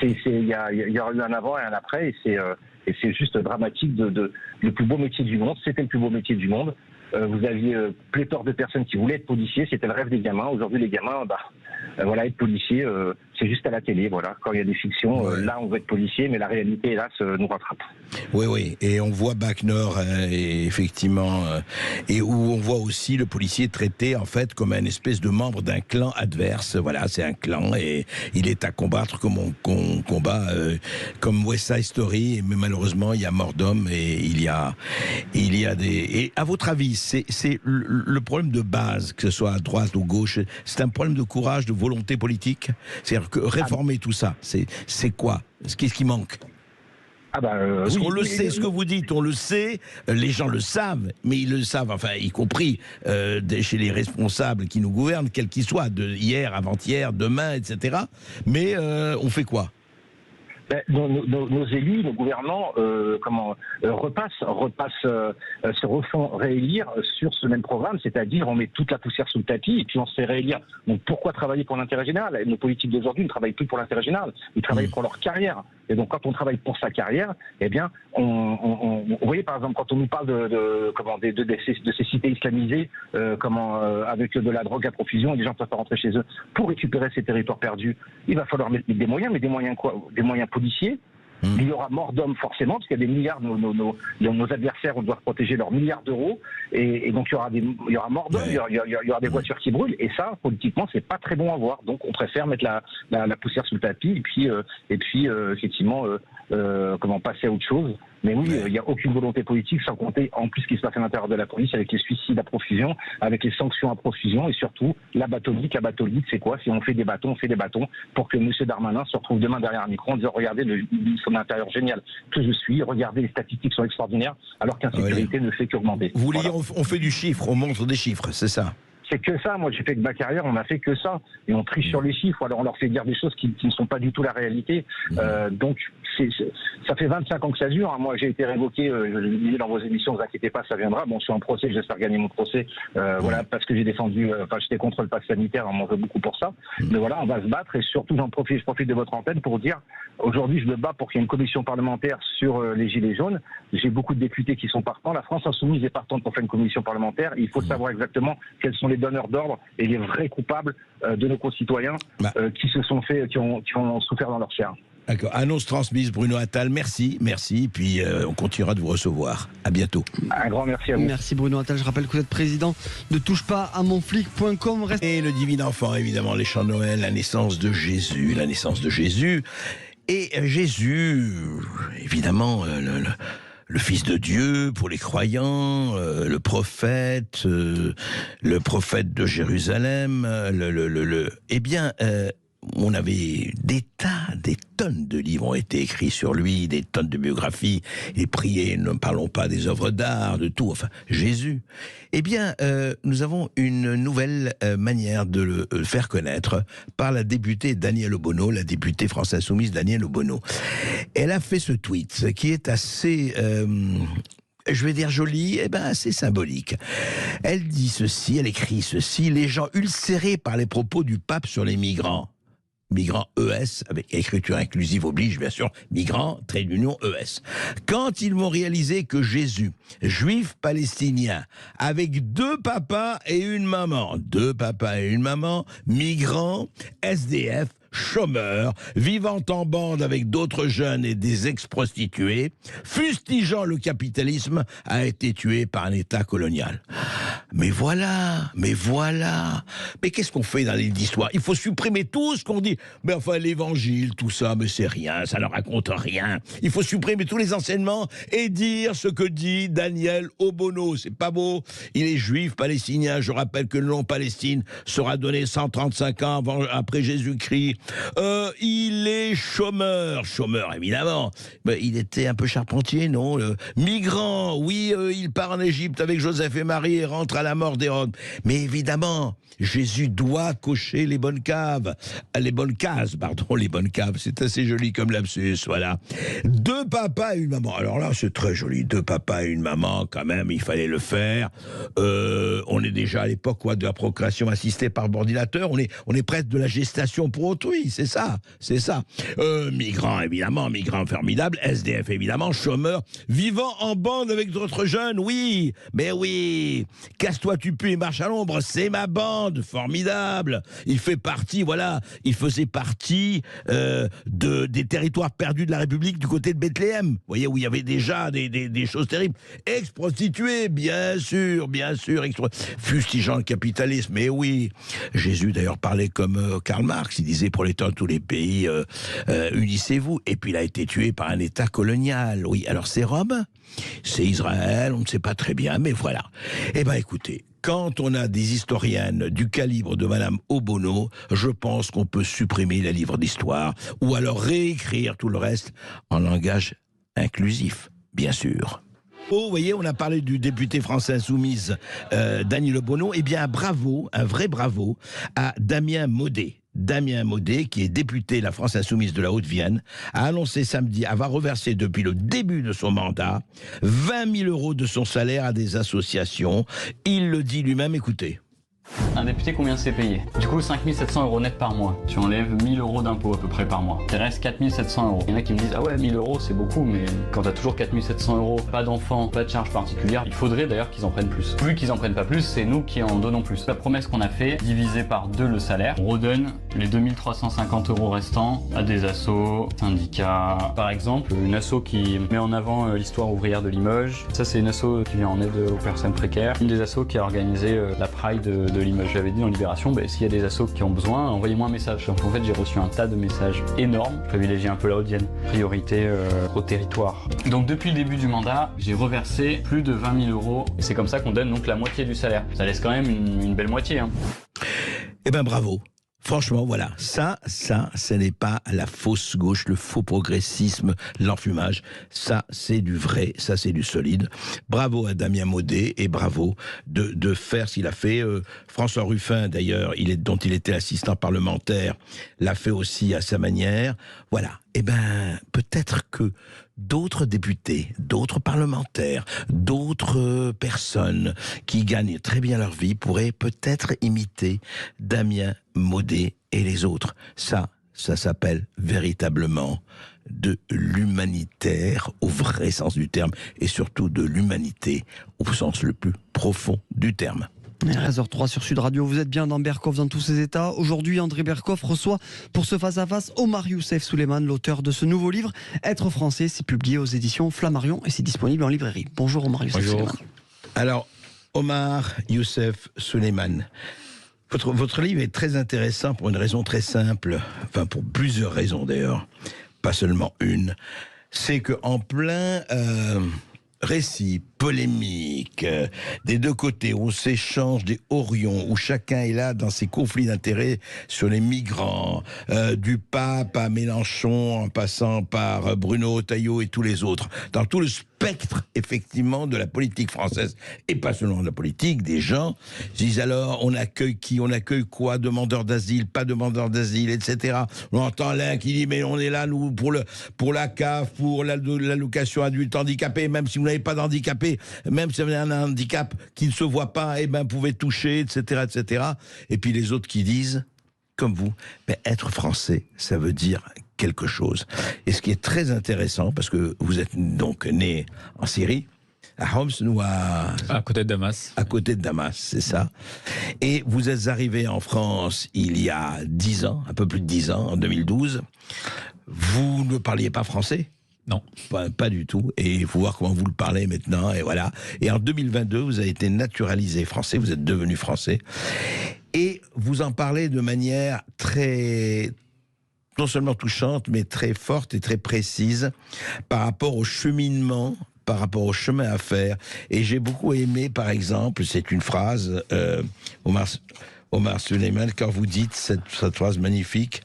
Il y aura eu un avant et un après, et c'est juste dramatique le plus beau métier du monde. C'était le plus beau métier du monde. Vous aviez pléthore de personnes qui voulaient être policiers, c'était le rêve des gamins. Aujourd'hui, les gamins, être policier, c'est juste à la télé. Voilà, quand il y a des fictions, là, on veut être policier, mais la réalité, hélas, nous rattrape. Oui, et on voit Bac Nord, effectivement, et où on voit aussi le policier traité en fait comme un espèce de membre d'un clan adverse. Voilà, c'est un clan et il est à combattre comme on combat, comme West Side Story. Mais malheureusement, il y a mort d'homme et il y a des. Et à votre avis, c'est le problème de base, que ce soit à droite ou gauche, c'est un problème de courage, de volonté politique. C'est-à-dire que réformer tout ça, c'est quoi? Qu'est-ce qui manque? Parce qu'on le sait, ce que vous dites, on le sait, les gens le savent, mais ils le savent, enfin, y compris chez les responsables qui nous gouvernent, quels qu'ils soient, de hier, avant-hier, demain, etc. Mais on fait quoi? Nos élus, nos gouvernants, se refont réélire sur ce même programme, c'est-à-dire on met toute la poussière sous le tapis et puis on se fait réélire. Donc pourquoi travailler pour l'intérêt général? Nos politiques d'aujourd'hui ne travaillent plus pour l'intérêt général, ils travaillent pour leur carrière. Et donc quand on travaille pour sa carrière, eh bien, vous voyez par exemple quand on nous parle de ces cités islamisées, avec de la drogue à profusion, et les gens peuvent pas rentrer chez eux pour récupérer ces territoires perdus, il va falloir mettre des moyens, mais des moyens quoi? Des moyens policiers. Il y aura mort d'hommes forcément, parce qu'il y a des milliards, nos adversaires, on doit protéger leurs milliards d'euros, et donc il y aura mort d'hommes, il y aura des voitures qui brûlent, et ça, politiquement, c'est pas très bon à voir. Donc on préfère mettre la poussière sous le tapis, et puis effectivement passer à autre chose. Mais oui, il n'y a aucune volonté politique, sans compter en plus ce qui se passe à l'intérieur de la police, avec les suicides à profusion, avec les sanctions à profusion, et surtout la bâtonnique. La bâtonnique, c'est quoi? Si on fait des bâtons, on fait des bâtons pour que M. Darmanin se retrouve demain derrière un micro en disant regardez son intérieur génial que je suis, regardez les statistiques sont extraordinaires, alors qu'insécurité ne fait qu'augmenter. Vous voulez dire on fait du chiffre, on montre des chiffres, c'est ça? C'est que ça. Moi, j'ai fait que ma carrière, on a fait que ça. Et on triche sur les chiffres. Alors, on leur fait dire des choses qui ne sont pas du tout la réalité. Donc, ça fait 25 ans que ça dure. Moi, j'ai été révoqué. Je le disais dans vos émissions, ne vous inquiétez pas, ça viendra. Bon, je suis en procès, j'espère gagner mon procès. Voilà, parce que j'ai défendu, j'étais contre le pass sanitaire, on m'en veut beaucoup pour ça. Mais voilà, on va se battre. Et surtout, je profite de votre antenne pour dire, aujourd'hui, je me bats pour qu'il y ait une commission parlementaire sur les gilets jaunes. J'ai beaucoup de députés qui sont partants. La France Insoumise est partante pour faire une commission parlementaire. Il faut savoir exactement quels sont les donneurs d'ordre et les vrais coupables de nos concitoyens qui ont souffert dans leur chair. D'accord. Annonce transmise, Bruno Attal. Merci. Puis on continuera de vous recevoir. À bientôt. Un grand merci à vous. Merci Bruno Attal. Je rappelle que vous êtes président de touchepasamonflic.com. Et le divin enfant, évidemment, les chants de Noël, la naissance de Jésus. Et Jésus, évidemment, le Fils de Dieu pour les croyants, le prophète de Jérusalem, on avait des tonnes de livres ont été écrits sur lui, des tonnes de biographies, et priés, ne parlons pas des œuvres d'art, de tout, enfin, Jésus. Nous avons une nouvelle manière de le faire connaître par la députée Danièle Obono, la députée France Insoumise Danièle Obono. Elle a fait ce tweet qui est assez... je vais dire joli, assez symbolique. Elle dit ceci, elle écrit ceci: les gens ulcérés par les propos du pape sur les migrants ES, avec écriture inclusive oblige, bien sûr, migrants, trait d'union ES. Quand ils vont réaliser que Jésus, juif palestinien, avec deux papas et une maman, migrants, SDF, chômeurs, vivant en bande avec d'autres jeunes et des ex-prostituées, fustigeant le capitalisme, a été tué par un État colonial. Mais voilà. Mais qu'est-ce qu'on fait dans les livres d'histoire? Il faut supprimer tout ce qu'on dit. Mais enfin, l'évangile, tout ça, mais c'est rien, ça ne raconte rien. Il faut supprimer tous les enseignements et dire ce que dit Danièle Obono. C'est pas beau. Il est juif palestinien. Je rappelle que le nom Palestine sera donné 135 ans après Jésus-Christ. Il est chômeur évidemment. Il était un peu charpentier, non? Migrant, oui, il part en Égypte avec Joseph et Marie et rentre à la mort d'Hérode. Mais évidemment, Jésus doit cocher les bonnes cases, c'est assez joli comme lapsus, voilà. Deux papas et une maman, alors là c'est très joli, deux papas et une maman quand même, il fallait le faire. On est déjà à l'époque de la procréation assistée par ordinateur, on est presque de la gestation pour autrui, c'est ça. Migrants évidemment, migrants formidables, SDF évidemment, chômeurs, vivant en bande avec d'autres jeunes, oui, mais oui, casse-toi tu pues et marche à l'ombre, c'est ma bande, formidable. Il faisait partie des territoires perdus de la République du côté de Bethléem. Vous voyez, où il y avait déjà des choses terribles. Ex-prostituées, bien sûr, fustigeant le capitalisme, mais oui. Jésus d'ailleurs parlait comme Karl Marx, il disait prolétaires de tous les pays, unissez-vous. Et puis il a été tué par un État colonial. Oui, alors c'est Rome, c'est Israël, on ne sait pas très bien, mais voilà. Écoutez, quand on a des historiennes du calibre de Madame Obono, je pense qu'on peut supprimer les livres d'histoire ou alors réécrire tout le reste en langage inclusif, bien sûr. Vous voyez, on a parlé du député France Insoumise Danièle Obono. Bravo, un vrai bravo à Damien Maudet. Damien Maudet, qui est député de la France Insoumise de la Haute-Vienne, a annoncé samedi avoir reversé depuis le début de son mandat 20 000 euros de son salaire à des associations. Il le dit lui-même, écoutez. Un député, combien c'est payé? Du coup, 5 700 euros net par mois. Tu enlèves 1 000 euros d'impôts à peu près par mois. Il reste 4 700 euros. Il y en a qui me disent, ah ouais, 1 000 euros, c'est beaucoup, mais quand t'as toujours 4 700 euros, pas d'enfants, pas de charges particulières, il faudrait d'ailleurs qu'ils en prennent plus. Vu qu'ils en prennent pas plus, c'est nous qui en donnons plus. La promesse qu'on a fait, divisé par 2 le salaire, on redonne les 2 350 euros restants à des assos, syndicats. Par exemple, une asso qui met en avant l'histoire ouvrière de Limoges. Ça, c'est une asso qui vient en aide aux personnes précaires. Une des assos qui a organisé la Pride de Limoges. je l'avais dit dans Libération, s'il y a des assos qui ont besoin, envoyez-moi un message. Donc en fait, j'ai reçu un tas de messages énormes. Je privilégie un peu la Haute-Vienne, priorité au territoire. Donc depuis le début du mandat, j'ai reversé plus de 20 000 euros. Et c'est comme ça qu'on donne donc la moitié du salaire. Ça laisse quand même une belle moitié. Hein. Eh ben bravo. Franchement, voilà, ça, ce n'est pas la fausse gauche, le faux progressisme, l'enfumage. Ça, c'est du vrai, ça, c'est du solide. Bravo à Damien Maudet et bravo de faire ce qu'il a fait. François Ruffin, d'ailleurs, dont il était assistant parlementaire, l'a fait aussi à sa manière. Voilà. Eh ben, peut-être que d'autres députés, d'autres parlementaires, d'autres personnes qui gagnent très bien leur vie pourraient peut-être imiter Damien Maudet et les autres. Ça s'appelle véritablement de l'humanitaire au vrai sens du terme et surtout de l'humanité au sens le plus profond du terme. 13h03 sur Sud Radio, vous êtes bien dans Berkoff dans tous ses états. Aujourd'hui, André Berkoff reçoit pour ce face-à-face Omar Youssef Souleymane, l'auteur de ce nouveau livre, Être français. C'est publié aux éditions Flammarion et c'est disponible en librairie. Bonjour Omar Youssef Souleymane. Alors, Omar Youssef Souleymane, votre livre est très intéressant pour une raison très simple, enfin pour plusieurs raisons d'ailleurs, pas seulement une. C'est qu'en plein récit polémique des deux côtés, où on s'échange des horions, où chacun est là dans ses conflits d'intérêts sur les migrants, du pape à Mélenchon, en passant par Bruno Retailleau et tous les autres, dans tout le spectre, effectivement, de la politique française, et pas seulement de la politique, des gens disent alors, on accueille qui, on accueille quoi, demandeurs d'asile, pas demandeurs d'asile, etc. On entend l'un qui dit, mais on est là, nous, pour la CAF, pour l'allocation adulte handicapé, même si vous n'avez pas d'handicapé, même si vous avez un handicap qui ne se voit pas, eh ben, vous pouvez toucher, etc., etc. Et puis les autres qui disent, comme vous, mais être français, ça veut dire quelque chose. Et ce qui est très intéressant, parce que vous êtes donc né en Syrie, à Homs ou à côté de Damas. À côté de Damas, c'est ça. Et vous êtes arrivé en France il y a 10 ans, un peu plus de 10 ans, en 2012. Vous ne parliez pas français ? Non. Pas du tout. Et il faut voir comment vous le parlez maintenant. Et voilà. Et en 2022, vous avez été naturalisé français. Vous êtes devenu français. Et vous en parlez de manière très, non seulement touchante, mais très forte et très précise par rapport au cheminement, par rapport au chemin à faire. Et j'ai beaucoup aimé, par exemple, c'est une phrase, Omar Souleymane, quand vous dites cette phrase magnifique,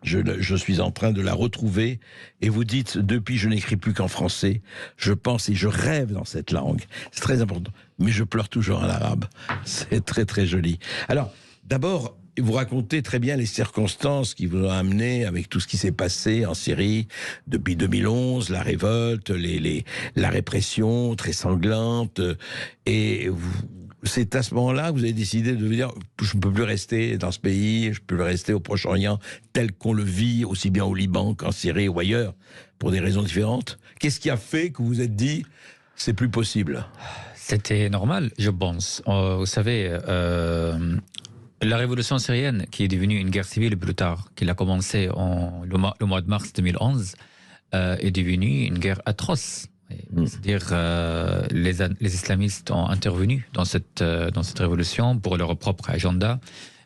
je suis en train de la retrouver, et vous dites, depuis je n'écris plus qu'en français, je pense et je rêve dans cette langue. C'est très important. Mais je pleure toujours en arabe. C'est très très joli. Alors, d'abord, vous racontez très bien les circonstances qui vous ont amené avec tout ce qui s'est passé en Syrie depuis 2011, la révolte, la répression très sanglante, et c'est à ce moment-là que vous avez décidé de vous dire je ne peux plus rester dans ce pays, je ne peux plus rester au Proche-Orient tel qu'on le vit aussi bien au Liban qu'en Syrie ou ailleurs, pour des raisons différentes. Qu'est-ce qui a fait que vous vous êtes dit c'est plus possible ? C'était normal, je pense. Vous savez, la révolution syrienne, qui est devenue une guerre civile plus tard, qui a commencé le mois de mars 2011, est devenue une guerre atroce. C'est-à-dire les islamistes ont intervenu dans cette révolution pour leur propre agenda.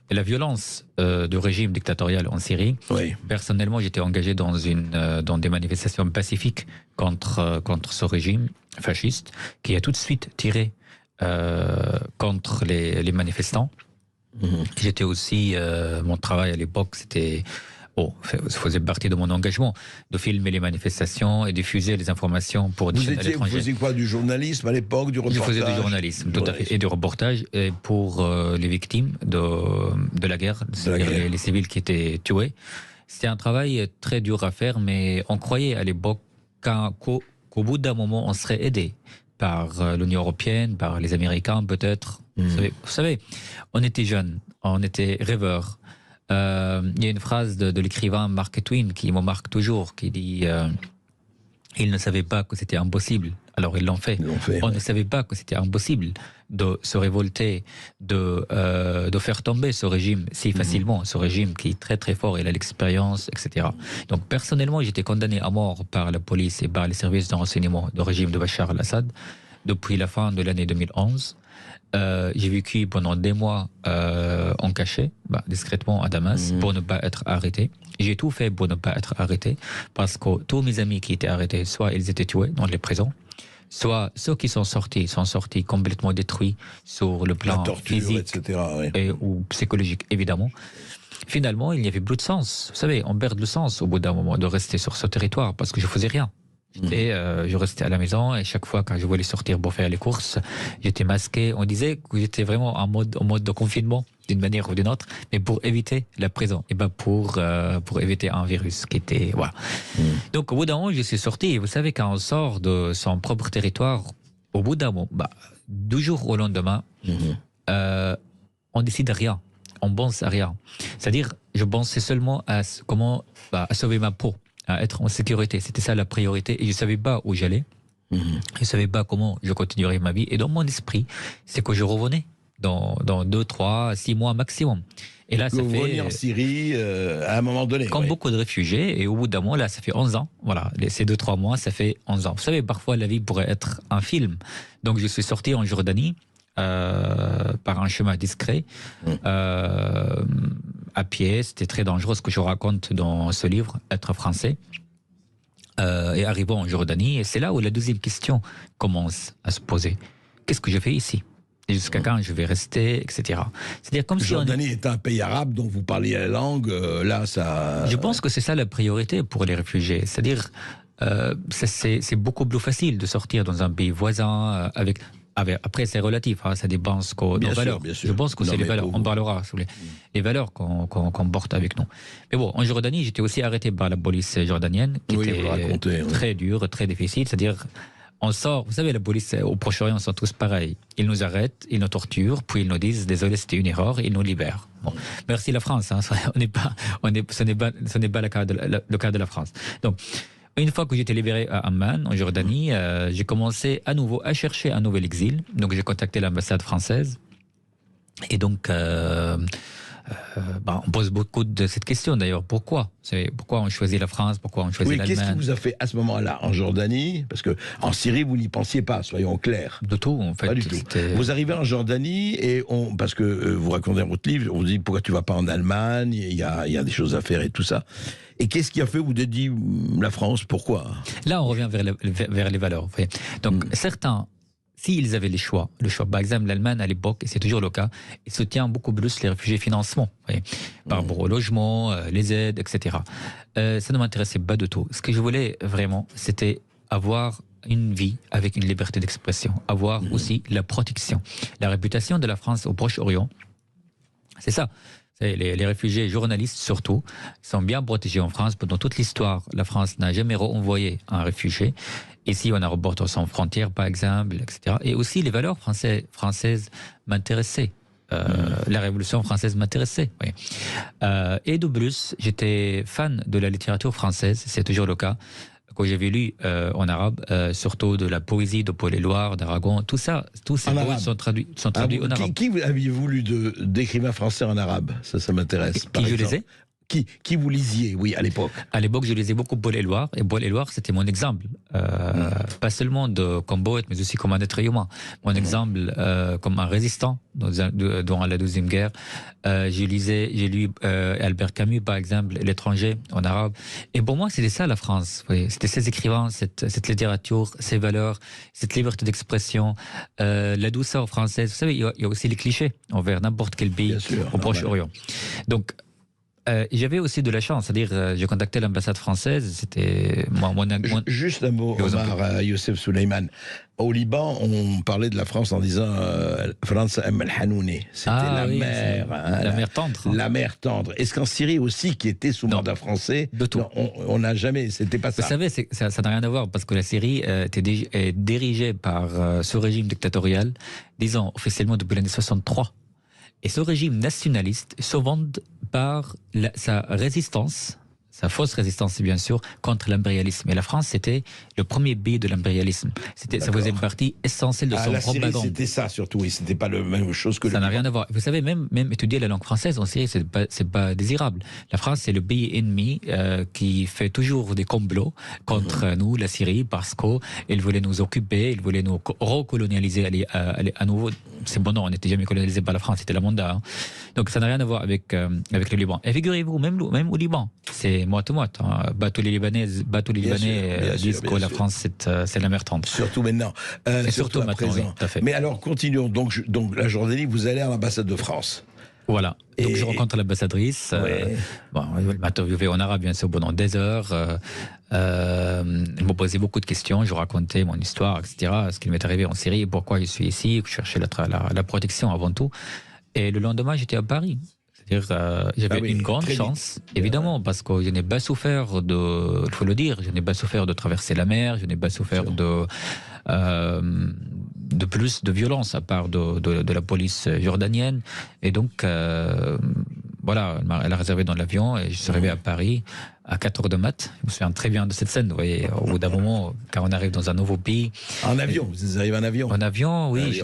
Et la violence du régime dictatorial en Syrie, oui. Personnellement, j'étais engagé dans des manifestations pacifiques contre ce régime fasciste qui a tout de suite tiré contre les manifestants. J'étais aussi, mon travail à l'époque, c'était... ça faisait partie de mon engagement de filmer les manifestations et diffuser les informations pour des chaînes à l'étranger. Vous faisiez quoi, du journalisme à l'époque, du reportage ? Je faisais du journalisme, tout à fait, et du reportage pour les victimes de la guerre, c'est-à-dire les civils qui étaient tués. C'était un travail très dur à faire, mais on croyait à l'époque qu'au bout d'un moment, on serait aidé par l'Union européenne, par les Américains peut-être. Vous savez, on était jeunes, on était rêveurs. Il y a une phrase de l'écrivain Mark Twain qui me marque toujours, qui dit ils ne savaient pas que c'était impossible, alors ils l'ont fait. On ne savait pas que c'était impossible de se révolter, de faire tomber ce régime si facilement, ce régime qui est très très fort, il a l'expérience, etc. Donc personnellement, j'étais condamné à mort par la police et par les services de renseignement du régime de Bachar al-Assad. depuis la fin de l'année 2011. J'ai vécu pendant des mois en cachet, discrètement à Damas, pour ne pas être arrêté. J'ai tout fait pour ne pas être arrêté, parce que tous mes amis qui étaient arrêtés, soit ils étaient tués dans les prisons, soit ceux qui sont sortis complètement détruits sur le plan physique, etc., ou psychologique, évidemment. Finalement, il n'y avait plus de sens. Vous savez, on perd le sens au bout d'un moment de rester sur ce territoire, parce que je faisais rien. Et je restais à la maison, et chaque fois quand je voulais sortir pour faire les courses, j'étais masqué. On disait que j'étais vraiment en mode de confinement, d'une manière ou d'une autre, mais pour éviter la prison, et pas pour éviter un virus qui était... Voilà. Donc au bout d'un moment, je suis sorti, et vous savez, quand on sort de son propre territoire, au bout d'un moment, du jour au lendemain, on décide à rien, on pense à rien. C'est-à-dire, je pensais seulement à comment sauver ma peau, à être en sécurité. C'était ça la priorité, et je ne savais pas où j'allais. Je ne savais pas comment je continuerais ma vie. Et dans mon esprit, c'est que je revenais dans 2, 3, 6 mois maximum. Et là, ça fait... Vous en Syrie à un moment donné. Comme beaucoup de réfugiés, et au bout d'un mois, là, ça fait 11 ans. Voilà, ces 2-3 mois, ça fait 11 ans. Vous savez, parfois, la vie pourrait être un film. Donc, je suis sorti en Jordanie par un chemin discret, à pied. C'était très dangereux, ce que je raconte dans ce livre, Être français. Et arrivant en Jordanie, et c'est là où la deuxième question commence à se poser. Qu'est-ce que je fais ici ? Et jusqu'à quand je vais rester, etc. C'est-à-dire comme Jordanie est un pays arabe dont vous parliez la langue, là ça... Je pense que c'est ça la priorité pour les réfugiés. C'est-à-dire, c'est beaucoup plus facile de sortir dans un pays voisin avec... Après, c'est relatif, ça dépend de nos valeurs. Bien sûr. Je pense que c'est les valeurs. On parlera, si vous voulez. Les valeurs qu'on porte avec nous. Mais bon, en Jordanie, j'étais aussi arrêté par la police jordanienne, qui était très dure, très difficile. C'est-à-dire, on sort, vous savez, la police au Proche-Orient sont tous pareils. Ils nous arrêtent, ils nous torturent, puis ils nous disent désolé, c'était une erreur, ils nous libèrent. Bon, merci la France. Ce n'est pas le cas de la France. Donc, une fois que j'étais libéré à Amman, en Jordanie, j'ai commencé à nouveau à chercher un nouvel exil. Donc, j'ai contacté l'ambassade française. Et donc, on pose beaucoup de cette question d'ailleurs. Pourquoi on choisit la France? Pourquoi on choisit l'Allemagne? Qu'est-ce qui vous a fait à ce moment-là en Jordanie? Parce que en Syrie, vous n'y pensiez pas, soyons clairs. De tout, en fait. Pas du tout. Vous arrivez en Jordanie et parce que vous racontez dans votre livre, on vous dit pourquoi tu vas pas en Allemagne? Il y a des choses à faire et tout ça. Et qu'est-ce qui a fait, vous avez dit, la France, pourquoi? Là, on revient vers les valeurs. Donc, certains, s'ils avaient le choix, par exemple, l'Allemagne à l'époque, et c'est toujours le cas, il soutient beaucoup plus les réfugiés financement, par rapport au logement, les aides, etc. Ça ne m'intéressait pas du tout. Ce que je voulais vraiment, c'était avoir une vie avec une liberté d'expression, avoir aussi la protection. La réputation de la France au Proche-Orient, c'est ça. Les réfugiés journalistes, surtout, sont bien protégés en France. Pendant toute l'histoire, la France n'a jamais renvoyé un réfugié. Ici, on a Reporters sans frontières, par exemple, etc. Et aussi, les valeurs françaises m'intéressaient. La Révolution française m'intéressait. Et de plus, j'étais fan de la littérature française, c'est toujours le cas, que j'avais lu en arabe, surtout de la poésie de Paul Éluard, d'Aragon, tous ces mots sont traduits en arabe. Qui aviez-vous lu d'écrivains français en arabe? Ça m'intéresse. Qui je lisais? Qui vous lisiez, oui, à l'époque? À l'époque, je lisais beaucoup Paul Éluard, et Paul Éluard, c'était mon exemple. Pas seulement comme poète, mais aussi comme un être humain. Mon exemple comme un résistant durant la Deuxième Guerre. J'ai lu Albert Camus, par exemple, L'étranger, en arabe. Et pour moi, c'était ça la France. C'était ces écrivains, cette littérature, ces valeurs, cette liberté d'expression, la douceur française. Vous savez, il y a aussi les clichés envers n'importe quel pays au Proche-Orient. Donc, j'avais aussi de la chance, c'est-à-dire j'ai contacté l'ambassade française, c'était Juste un mot, Omar Youssef Souleyman. Au Liban, on parlait de la France en disant France El Hanouni, c'était la mer, la mer tendre. La mer tendre. Est-ce qu'en Syrie aussi, qui était sous mandat français, de tout. On n'a jamais, c'était pas ça. Vous savez, ça n'a rien à voir parce que la Syrie était dirigée par ce régime dictatorial, disons officiellement depuis l'année 63. Et ce régime nationaliste se vante par sa résistance, sa fausse résistance, bien sûr, contre l'impérialisme. Et la France, c'était le premier pays de l'impérialisme. Ça faisait partie essentielle de son la Syrie, propagande. c'était ça surtout, oui, c'était pas la même chose que ça n'a rien à voir. Vous savez, même étudier la langue française en Syrie, c'est pas désirable. La France, c'est le pays ennemi qui fait toujours des complots contre nous, la Syrie, parce qu'il voulait nous occuper, il voulait nous recolonialiser à nouveau. C'est bon, non, on n'était jamais colonisé par la France, c'était la Monda. Hein. Donc ça n'a rien à voir avec le Liban. Et figurez-vous, même au Liban, c'est moite-moite. Hein. Tous les Libanais disent que la France, c'est la mer tendre. Surtout maintenant. Surtout à maintenant, présent. oui, tout à fait. Mais alors, continuons. Donc la Jordanie, vous allez à l'ambassade de France. Voilà. Donc je rencontre l'ambassadrice. Elle m'a interviewé en arabe, bien sûr, pendant des heures. Elle m'a posé beaucoup de questions. Je racontais mon histoire, etc. Ce qui m'est arrivé en Syrie, pourquoi je suis ici, que je cherchais la protection avant tout. Et le lendemain, j'étais à Paris. C'est-à-dire, j'avais une grande chance, évidemment, parce que je n'ai pas souffert il faut le dire, je n'ai pas souffert de traverser la mer, je n'ai pas souffert de plus de violence à part de la police jordanienne. Et donc, voilà, elle a réservé dans l'avion et je suis arrivé à Paris à 4h de mat. Je me souviens très bien de cette scène, vous voyez, au bout d'un moment, quand on arrive dans un nouveau pays. En avion, vous arrivez en avion? En avion, oui,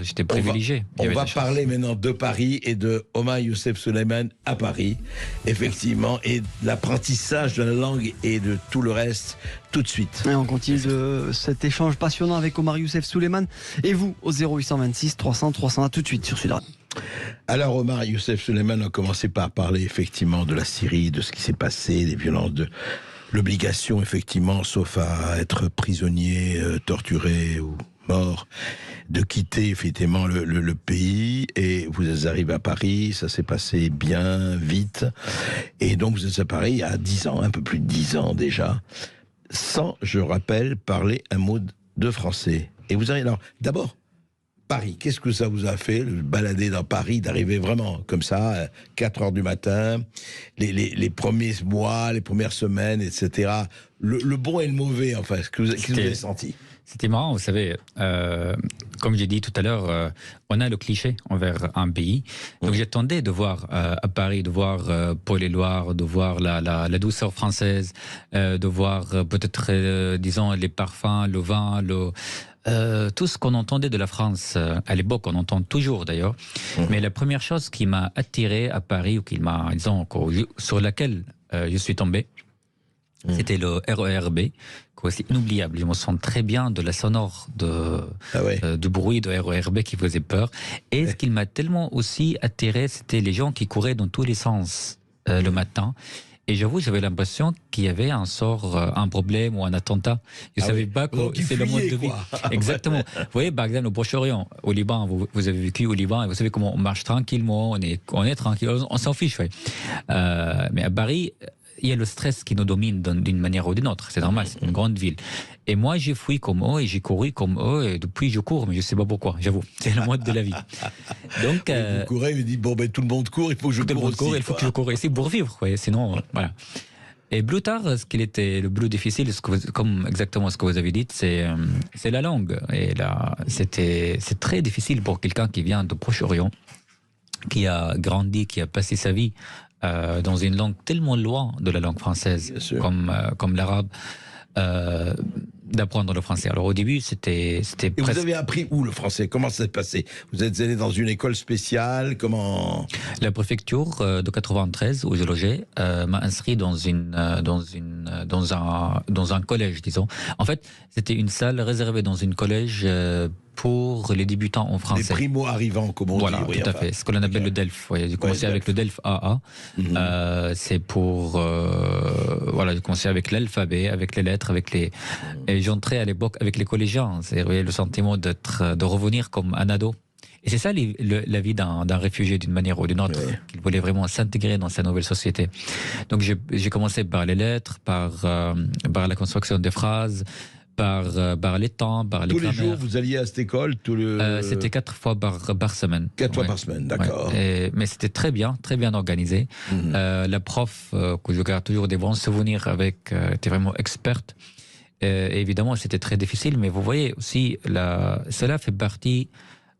j'étais privilégié. On va parler maintenant de Paris et de Omar Youssef Souleiman à Paris, effectivement, et de l'apprentissage de la langue et de tout le reste, tout de suite. Et on continue de cet échange passionnant avec Omar Youssef Souleiman et vous au 0826 300 300 tout de suite sur Sud Radio. Alors Omar Youssef Souleiman a commencé par parler effectivement de la Syrie, de ce qui s'est passé, des violences, de l'obligation effectivement, sauf à être prisonnier, torturé ou mort, de quitter effectivement le pays. Et vous êtes arrivé à Paris, ça s'est passé bien, vite. Et donc vous êtes à Paris il y a 10 ans, un peu plus de 10 ans déjà, sans, je rappelle, parler un mot de français. Et vous arrivez alors, d'abord, Paris, qu'est-ce que ça vous a fait, de balader dans Paris, d'arriver vraiment comme ça, 4 heures du matin, les premiers mois, les premières semaines, etc. Le bon et le mauvais, enfin, ce que vous avez senti? C'était marrant, vous savez, comme j'ai dit tout à l'heure, on a le cliché envers un pays. Donc j'attendais de voir à Paris, de voir Paul-et-Loire, de voir la douceur française, de voir peut-être, disons, les parfums, le vin, tout ce qu'on entendait de la France à l'époque, on entend toujours d'ailleurs. Mais la première chose qui m'a attiré à Paris, ou sur laquelle je suis tombé, c'était le RERB, aussi inoubliable. Je me sens très bien de la sonore du bruit de RERB qui faisait peur. Et ce qui m'a tellement aussi attiré, c'était les gens qui couraient dans tous les sens le matin. Et j'avoue, j'avais l'impression qu'il y avait un problème ou un attentat. Je ne savais pas que c'est le mode de vie. Exactement. Vous voyez, par exemple, au Proche-Orient, au Liban, vous avez vécu au Liban et vous savez comment on marche tranquillement, on est tranquille, on s'en fiche. Ouais. Mais à Paris, il y a le stress qui nous domine d'une manière ou d'une autre. C'est normal, c'est une grande ville. Et moi, j'ai fui comme eux et j'ai couru comme eux. Et depuis, je cours, mais je ne sais pas pourquoi, j'avoue. C'est le mode de la vie. Donc, vous courez, vous dites, tout le monde court, il faut que je cours aussi. Il faut que je cours ici pour vivre. Ouais, sinon, voilà. Et plus tard, ce qui était le plus difficile, comme exactement ce que vous avez dit, c'est la langue. Et là, c'est très difficile pour quelqu'un qui vient de Proche-Orient, qui a grandi, qui a passé sa vie dans une langue tellement loin de la langue française, comme l'arabe, d'apprendre le français. Alors au début, c'était presque... Et vous avez appris où le français? Comment ça s'est passé? Vous êtes allé dans une école spéciale? Comment? La préfecture de 93, où je logeais, m'a inscrit dans un collège, disons. En fait, c'était une salle réservée dans une collège pour les débutants en français. Les primo-arrivants, comme on dit. Voilà, tout à fait. Ce que l'on appelle le DELF. J'ai commencé avec le DELF AA. C'est pour... j'ai commencé avec l'alphabet, avec les lettres, et j'entrais à l'époque avec les collégiens. C'est le sentiment de revenir comme un ado. Et c'est ça la vie d'un réfugié d'une manière ou d'une autre, qu'il voulait vraiment s'intégrer dans sa nouvelle société. Donc j'ai commencé par les lettres, par la construction des phrases, par les temps, par les grammaires. Tous les jours, vous alliez à cette école? C'était 4 fois par semaine. 4 fois par semaine, d'accord. Mais c'était très bien organisé. La prof, que je garde toujours des bons souvenirs avec, était vraiment experte. Et évidemment, c'était très difficile, mais vous voyez aussi, cela fait partie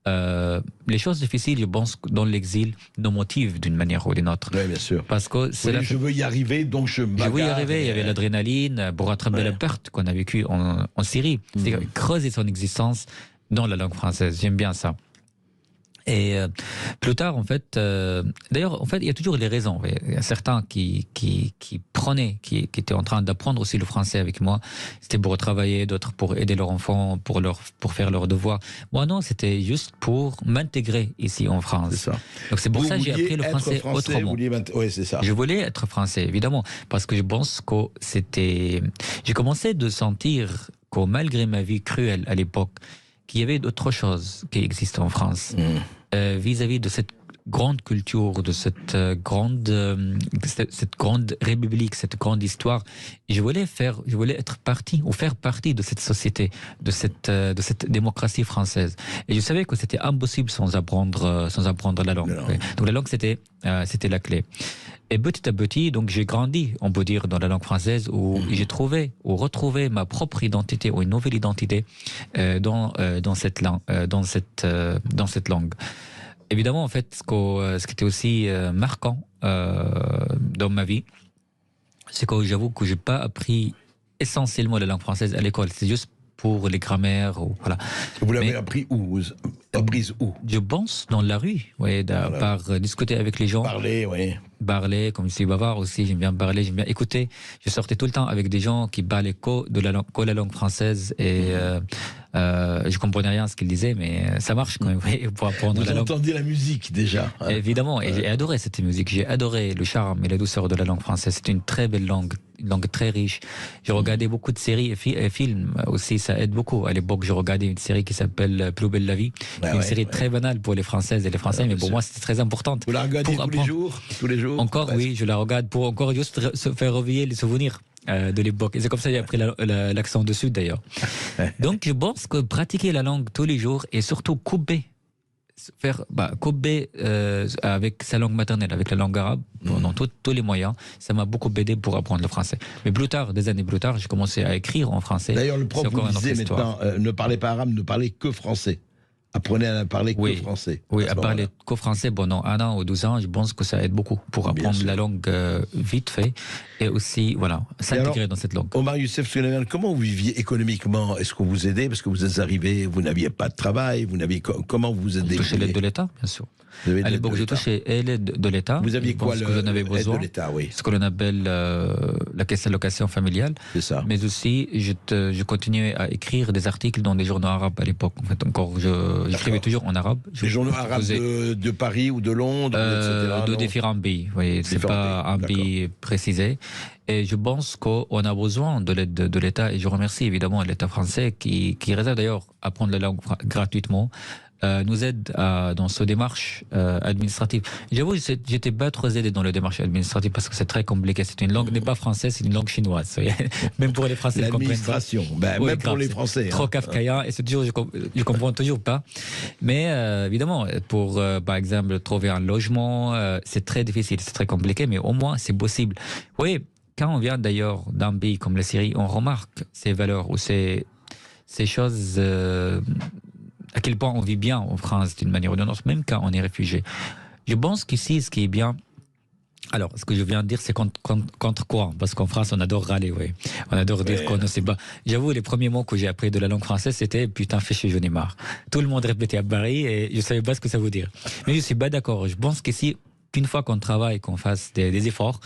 les choses difficiles, je pense, dans l'exil, nous motivent d'une manière ou d'une autre. Oui, bien sûr. Parce que je veux y arriver, donc je me bagarre. Je veux y arriver, il y avait l'adrénaline pour rattraper la perte qu'on a vécue en Syrie. C'est creuser son existence dans la langue française. J'aime bien ça. Et plus tard, en fait, d'ailleurs, en fait, il y a toujours les raisons. Il y a certains qui prenaient, qui étaient en train d'apprendre aussi le français avec moi. C'était pour travailler, d'autres pour aider leurs enfants, pour faire leurs devoirs. Moi, non, c'était juste pour m'intégrer ici en France. C'est ça. Donc c'est pour ça que j'ai appris le français autrement. Oui, c'est ça. Je voulais être français, évidemment, parce que je pense que c'était. J'ai commencé de sentir que malgré ma vie cruelle à l'époque, qu'il y avait d'autres choses qui existent en France. Vis-à-vis de cette grande culture, de cette grande république, cette grande histoire. Et je voulais être partie, ou faire partie de cette société, de cette démocratie française. Et je savais que c'était impossible sans apprendre la langue. Donc la langue, c'était la clé. Et petit à petit, donc j'ai grandi, on peut dire, dans la langue française, où j'ai trouvé ou retrouvé ma propre identité ou une nouvelle identité dans cette langue. Évidemment, en fait, ce qui était aussi marquant dans ma vie, c'est que j'avoue que j'ai pas appris essentiellement la langue française à l'école. C'est juste pour les grammaires. Voilà. Vous l'avez appris où? Je pense dans la rue, par discuter avec les gens. Parler, comme je suis bavard aussi, j'aime bien parler, j'aime bien écouter. Je sortais tout le temps avec des gens qui parlaient que la langue française et je comprenais rien à ce qu'ils disaient, mais ça marche quand même pour apprendre la langue. Vous entendiez la musique déjà. Évidemment, et j'ai adoré cette musique, j'ai adoré le charme et la douceur de la langue française. C'est une très belle langue, une langue très riche. J'ai regardé beaucoup de séries et films aussi, ça aide beaucoup. À l'époque, je regardais une série qui s'appelle Plus belle la vie, une série très banale pour les Françaises et les Français, mais pour moi c'était très importante. Vous la regardez tous les jours? Encore, oui, je la regarde pour encore juste se faire réveiller les souvenirs de l'époque. Et c'est comme ça que j'ai appris l'accent du Sud d'ailleurs. Donc je pense que pratiquer la langue tous les jours et surtout couper avec sa langue maternelle, avec la langue arabe, dans tous les moyens, ça m'a beaucoup aidé pour apprendre le français. Mais plus tard, des années plus tard, j'ai commencé à écrire en français. D'ailleurs, le prof vous disait maintenant, ne parlez pas arabe, ne parlez que français. Apprenez à parler que français. Oui, à parler que français pendant 1 an ou 12 ans, je pense que ça aide beaucoup pour apprendre la langue vite fait et aussi, s'intégrer dans cette langue. Omar Youssef Souleymane, comment vous viviez économiquement? Est-ce qu'on vous aidait? Parce que vous êtes arrivé, vous n'aviez pas de travail, comment vous aidez? Vous touchez l'aide de l'État, bien sûr. À l'époque, je touchais l'aide de l'État. Vous aviez quoi, l'aide de l'État? Ce que l'on appelle la caisse d'allocation familiale. C'est ça. Mais aussi, je continuais à écrire des articles dans des journaux arabes à l'époque. En fait, j'écrivais toujours en arabe. Les journaux arabes de Paris ou de Londres, etc. De différents pays. Vous voyez, c'est pas un pays précisé. Et je pense qu'on a besoin de l'aide de l'État. Et je remercie évidemment l'État français qui réserve d'ailleurs à apprendre la langue gratuitement. Nous aide dans ce démarche administrative. J'avoue, j'étais pas trop aidé dans le démarche administrative parce que c'est très compliqué. C'est une langue n'est pas française, c'est une langue chinoise. Même pour les Français, ils comprennent pas. Même pour les Français. Trop kafkaïen et c'est toujours, je comprends toujours pas. Mais évidemment, pour par exemple trouver un logement, c'est très difficile, c'est très compliqué, mais au moins c'est possible. Oui, quand on vient d'ailleurs d'un pays comme la Syrie, on remarque ces valeurs ou ces choses. À quel point on vit bien en France d'une manière ou d'une autre, même quand on est réfugié. Je pense qu'ici, ce qui est bien... Alors, ce que je viens de dire, c'est contre quoi? Parce qu'en France, on adore râler, oui. On adore dire qu'on ne sait pas. J'avoue, les premiers mots que j'ai appris de la langue française, c'était « putain, fais chier, j'en ai marre ». Tout le monde répétait à Paris et je ne savais pas ce que ça veut dire. Mais je ne suis pas d'accord. Je pense qu'ici, qu'une fois qu'on travaille, qu'on fasse des efforts,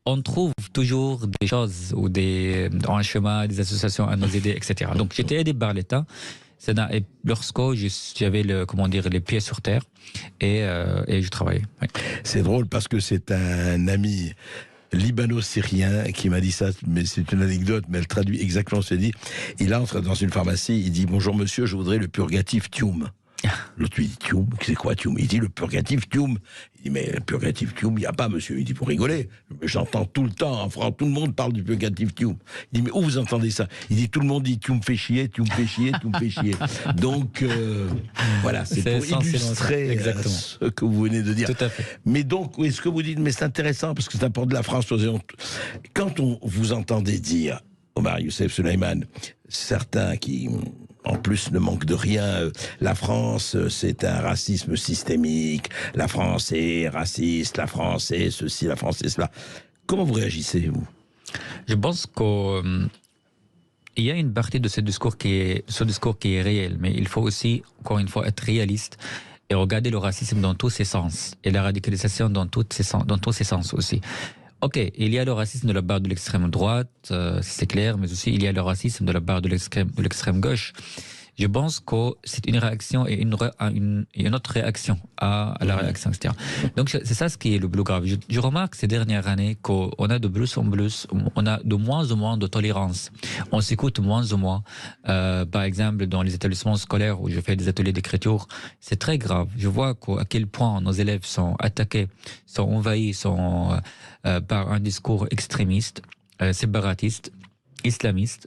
on trouve toujours des choses ou un chemin, des associations à nous aider, etc. Donc, j'étais aidé par l'État. Et lorsque j'avais les pieds sur terre et je travaillais. Oui. C'est drôle parce que c'est un ami libano-syrien qui m'a dit ça, mais c'est une anecdote, mais elle traduit exactement ce qu'il dit. Il entre dans une pharmacie, il dit « Bonjour monsieur, je voudrais le purgatif Thioum ». L'autre lui dit « Thioum, c'est quoi Thioum ?» Il dit « Le purgatif Thioum ». Il dit « Mais le purgatif Thioum, il n'y a pas monsieur ». Il dit « Pour rigoler, j'entends tout le temps, en France, tout le monde parle du purgatif Thioum ». Il dit « Mais où vous entendez ça ?» Il dit « Tout le monde dit Thioum fait chier, Thioum fait chier, Thioum fait chier ». Donc, voilà, c'est pour illustrer ce que vous venez de dire. Tout à fait. Mais donc, oui, ce que vous dites, mais c'est intéressant, parce que c'est important de la France. Quand on vous entendait dire, Omar Youssef Souleymane, certains qui en plus, ne manque de rien. La France, c'est un racisme systémique. La France est raciste. La France est ceci, la France est cela. Comment vous réagissez, vous? Je pense qu'il y a une partie de ce discours qui est réel, mais il faut aussi, encore une fois, être réaliste et regarder le racisme dans tous ses sens et la radicalisation dans tous ses sens aussi. Ok, il y a le racisme de la part de l'extrême droite, c'est clair, mais aussi il y a le racisme de la part de l'extrême gauche. Je pense que c'est une réaction et une autre réaction à la réaction, etc. Donc c'est ça ce qui est le plus grave. Je remarque ces dernières années qu'on a de plus en plus, on a de moins en moins de tolérance. On s'écoute moins en moins. Par exemple, dans les établissements scolaires où je fais des ateliers d'écriture, c'est très grave. Je vois à quel point nos élèves sont attaqués, sont envahis, par un discours extrémiste, séparatiste, islamiste.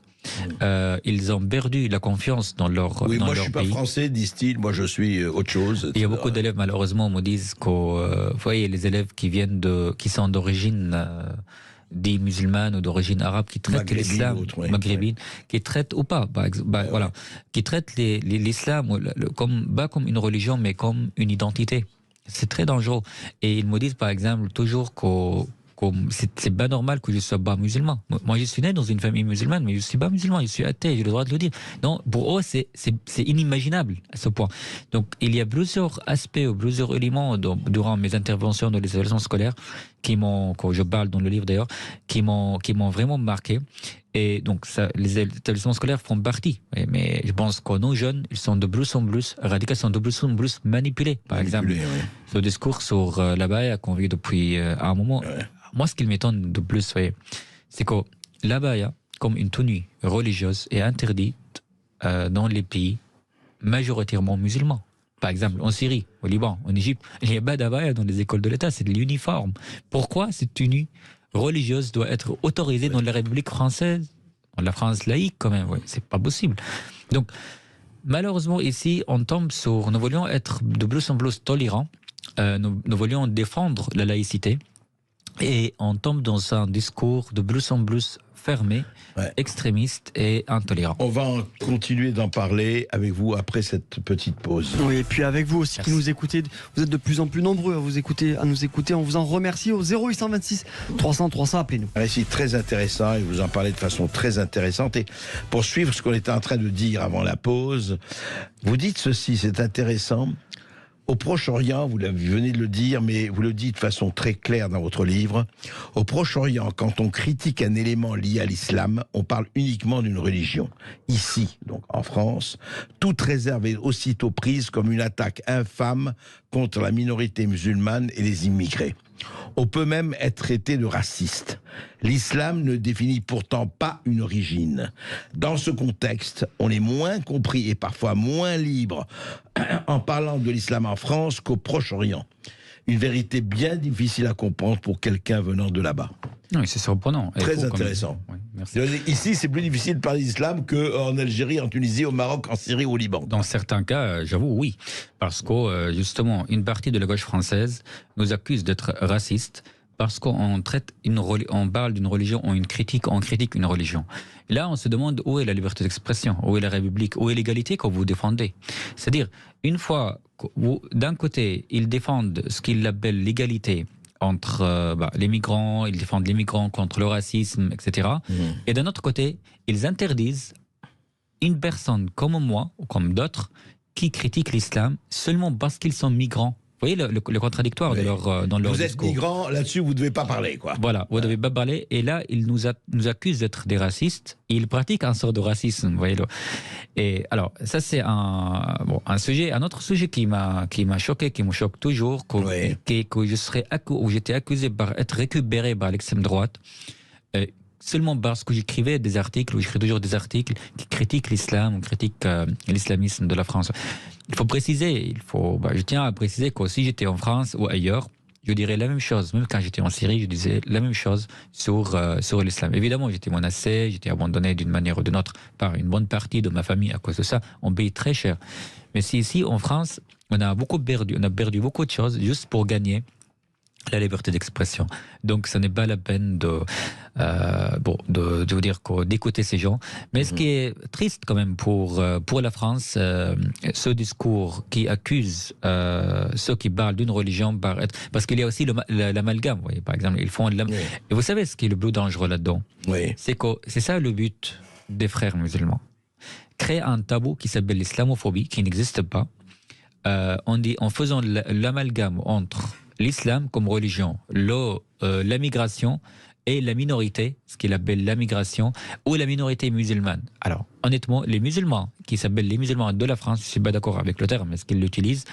Ils ont perdu la confiance dans leur pays. Oui, moi je suis pas français, disent-ils, moi je suis autre chose. Il y a beaucoup d'élèves malheureusement me disent que, vous voyez, les élèves qui sont d'origine des musulmanes ou d'origine arabe qui traitent l'islam, maghrébine, qui traitent ou pas, voilà, qui traitent l'islam pas comme une religion mais comme une identité. C'est très dangereux. Et ils me disent par exemple toujours que c'est pas normal que je sois pas musulman. Moi, je suis né dans une famille musulmane, mais je suis pas musulman, je suis athée, j'ai le droit de le dire. Non, pour eux, c'est inimaginable à ce point. Donc, il y a plusieurs aspects ou plusieurs éléments durant mes interventions dans les établissements scolaires quand je parle dans le livre d'ailleurs, qui m'ont vraiment marqué. Et donc, les établissements scolaires font partie. Mais je pense que nos jeunes, ils sont de plus en plus radicaux, sont de plus en plus manipulés. Par exemple, ce discours sur l'abaya qu'on vit depuis un moment. Ouais. Moi, ce qui m'étonne de plus, c'est que l'abaya, comme une tenue religieuse, est interdite dans les pays majoritairement musulmans. Par exemple, en Syrie, au Liban, en Égypte, il n'y a pas d'abaya dans les écoles de l'État, c'est de l'uniforme. Pourquoi cette tenue religieuse doit être autorisée dans la République française, dans la France laïque quand même? C'est pas possible. Donc, malheureusement, ici, nous voulions être de plus en plus tolérants, nous voulions défendre la laïcité, et on tombe dans un discours de plus en plus fermé, extrémiste et intolérant. On va continuer d'en parler avec vous après cette petite pause. Oui, et puis avec vous aussi qui nous écoutez, vous êtes de plus en plus nombreux à nous écouter. On vous en remercie au 0826 300 300, appelez-nous. Un récit très intéressant et vous en parlez de façon très intéressante. Et pour suivre ce qu'on était en train de dire avant la pause, vous dites ceci, c'est intéressant. Au Proche-Orient, vous venez de le dire, mais vous le dites de façon très claire dans votre livre, au Proche-Orient, quand on critique un élément lié à l'islam, on parle uniquement d'une religion. Ici, donc en France, toute réserve est aussitôt prise comme une attaque infâme contre la minorité musulmane et les immigrés. On peut même être traité de raciste. L'islam ne définit pourtant pas une origine. Dans ce contexte, on est moins compris et parfois moins libre en parlant de l'islam en France qu'au Proche-Orient. Une vérité bien difficile à comprendre pour quelqu'un venant de là-bas. Oui, c'est surprenant. Très intéressant. Oui, merci. Ici, c'est plus difficile de parler d'islam qu'en Algérie, en Tunisie, au Maroc, en Syrie ou au Liban. Dans certains cas, j'avoue, oui. Parce que, justement, une partie de la gauche française nous accuse d'être racistes parce qu'on parle d'une religion, on critique une religion. Là, on se demande où est la liberté d'expression, où est la République, où est l'égalité que vous défendez. C'est-à-dire, une fois, d'un côté, ils défendent ce qu'ils appellent l'égalité entre les migrants, ils défendent les migrants contre le racisme, etc. Et d'un autre côté, ils interdisent une personne comme moi, ou comme d'autres, qui critiquent l'islam seulement parce qu'ils sont migrants. Vous voyez le contradictoire dans leur vous êtes discours. migrant, là-dessus vous ne devez pas parler, quoi. Voilà, vous ne devez pas parler. Et là, ils nous accusent d'être des racistes. Et ils pratiquent un sort de racisme, vous voyez. Et alors, ça c'est un autre sujet qui m'a choqué, qui me choque toujours, que j'étais accusé par être récupéré par l'extrême droite. Seulement parce que j'écrivais des articles, ou j'écris toujours des articles qui critiquent l'islam, ou critiquent l'islamisme de la France. Il faut préciser, je tiens à préciser que si j'étais en France ou ailleurs, je dirais la même chose. Même quand j'étais en Syrie, je disais la même chose sur l'islam. Évidemment, j'étais menacé, j'étais abandonné d'une manière ou d'une autre par une bonne partie de ma famille à cause de ça. On paye très cher. Mais si ici, en France, on a perdu beaucoup de choses juste pour gagner la liberté d'expression. Donc, ce n'est pas la peine de vous dire d'écouter ces gens. Mais ce qui est triste quand même pour la France, ce discours qui accuse ceux qui parlent d'une religion parce qu'il y a aussi l'amalgame. Vous voyez, par exemple, ils font Et vous savez ce qui est le plus dangereux là-dedans? Oui. C'est ça le but des frères musulmans. Créer un tabou qui s'appelle l'islamophobie, qui n'existe pas, en faisant l'amalgame entre l'islam comme religion, la migration et la minorité, ce qu'il appelle la migration, ou la minorité musulmane. Alors, honnêtement, les musulmans, qui s'appellent les musulmans de la France, je ne suis pas d'accord avec le terme, est-ce qu'ils l'utilisent?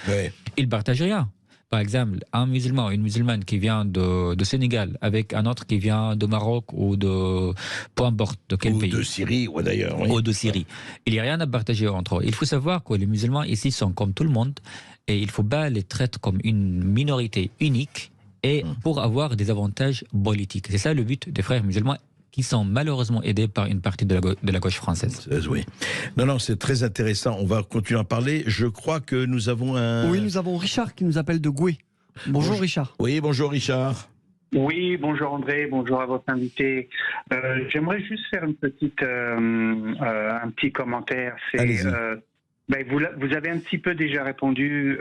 Ils ne partagent rien. Par exemple, un musulman, une musulmane qui vient de Sénégal avec un autre qui vient de Maroc ou de peu importe de quel pays. Ou de Syrie, ou d'ailleurs. Oui. Ou de Syrie. Il n'y a rien à partager entre eux. Il faut savoir que les musulmans ici sont comme tout le monde et il ne faut pas les traiter comme une minorité unique et pour avoir des avantages politiques. C'est ça le but des frères musulmans qui sont malheureusement aidés par une partie de la gauche française. Oui. Non, c'est très intéressant. On va continuer à parler. Je crois que nous avons Oui, nous avons Richard qui nous appelle de Goué. Bonjour Richard. Oui, bonjour Richard. Oui, bonjour André, bonjour à votre invité. J'aimerais juste faire un petit commentaire. Vous avez un petit peu déjà répondu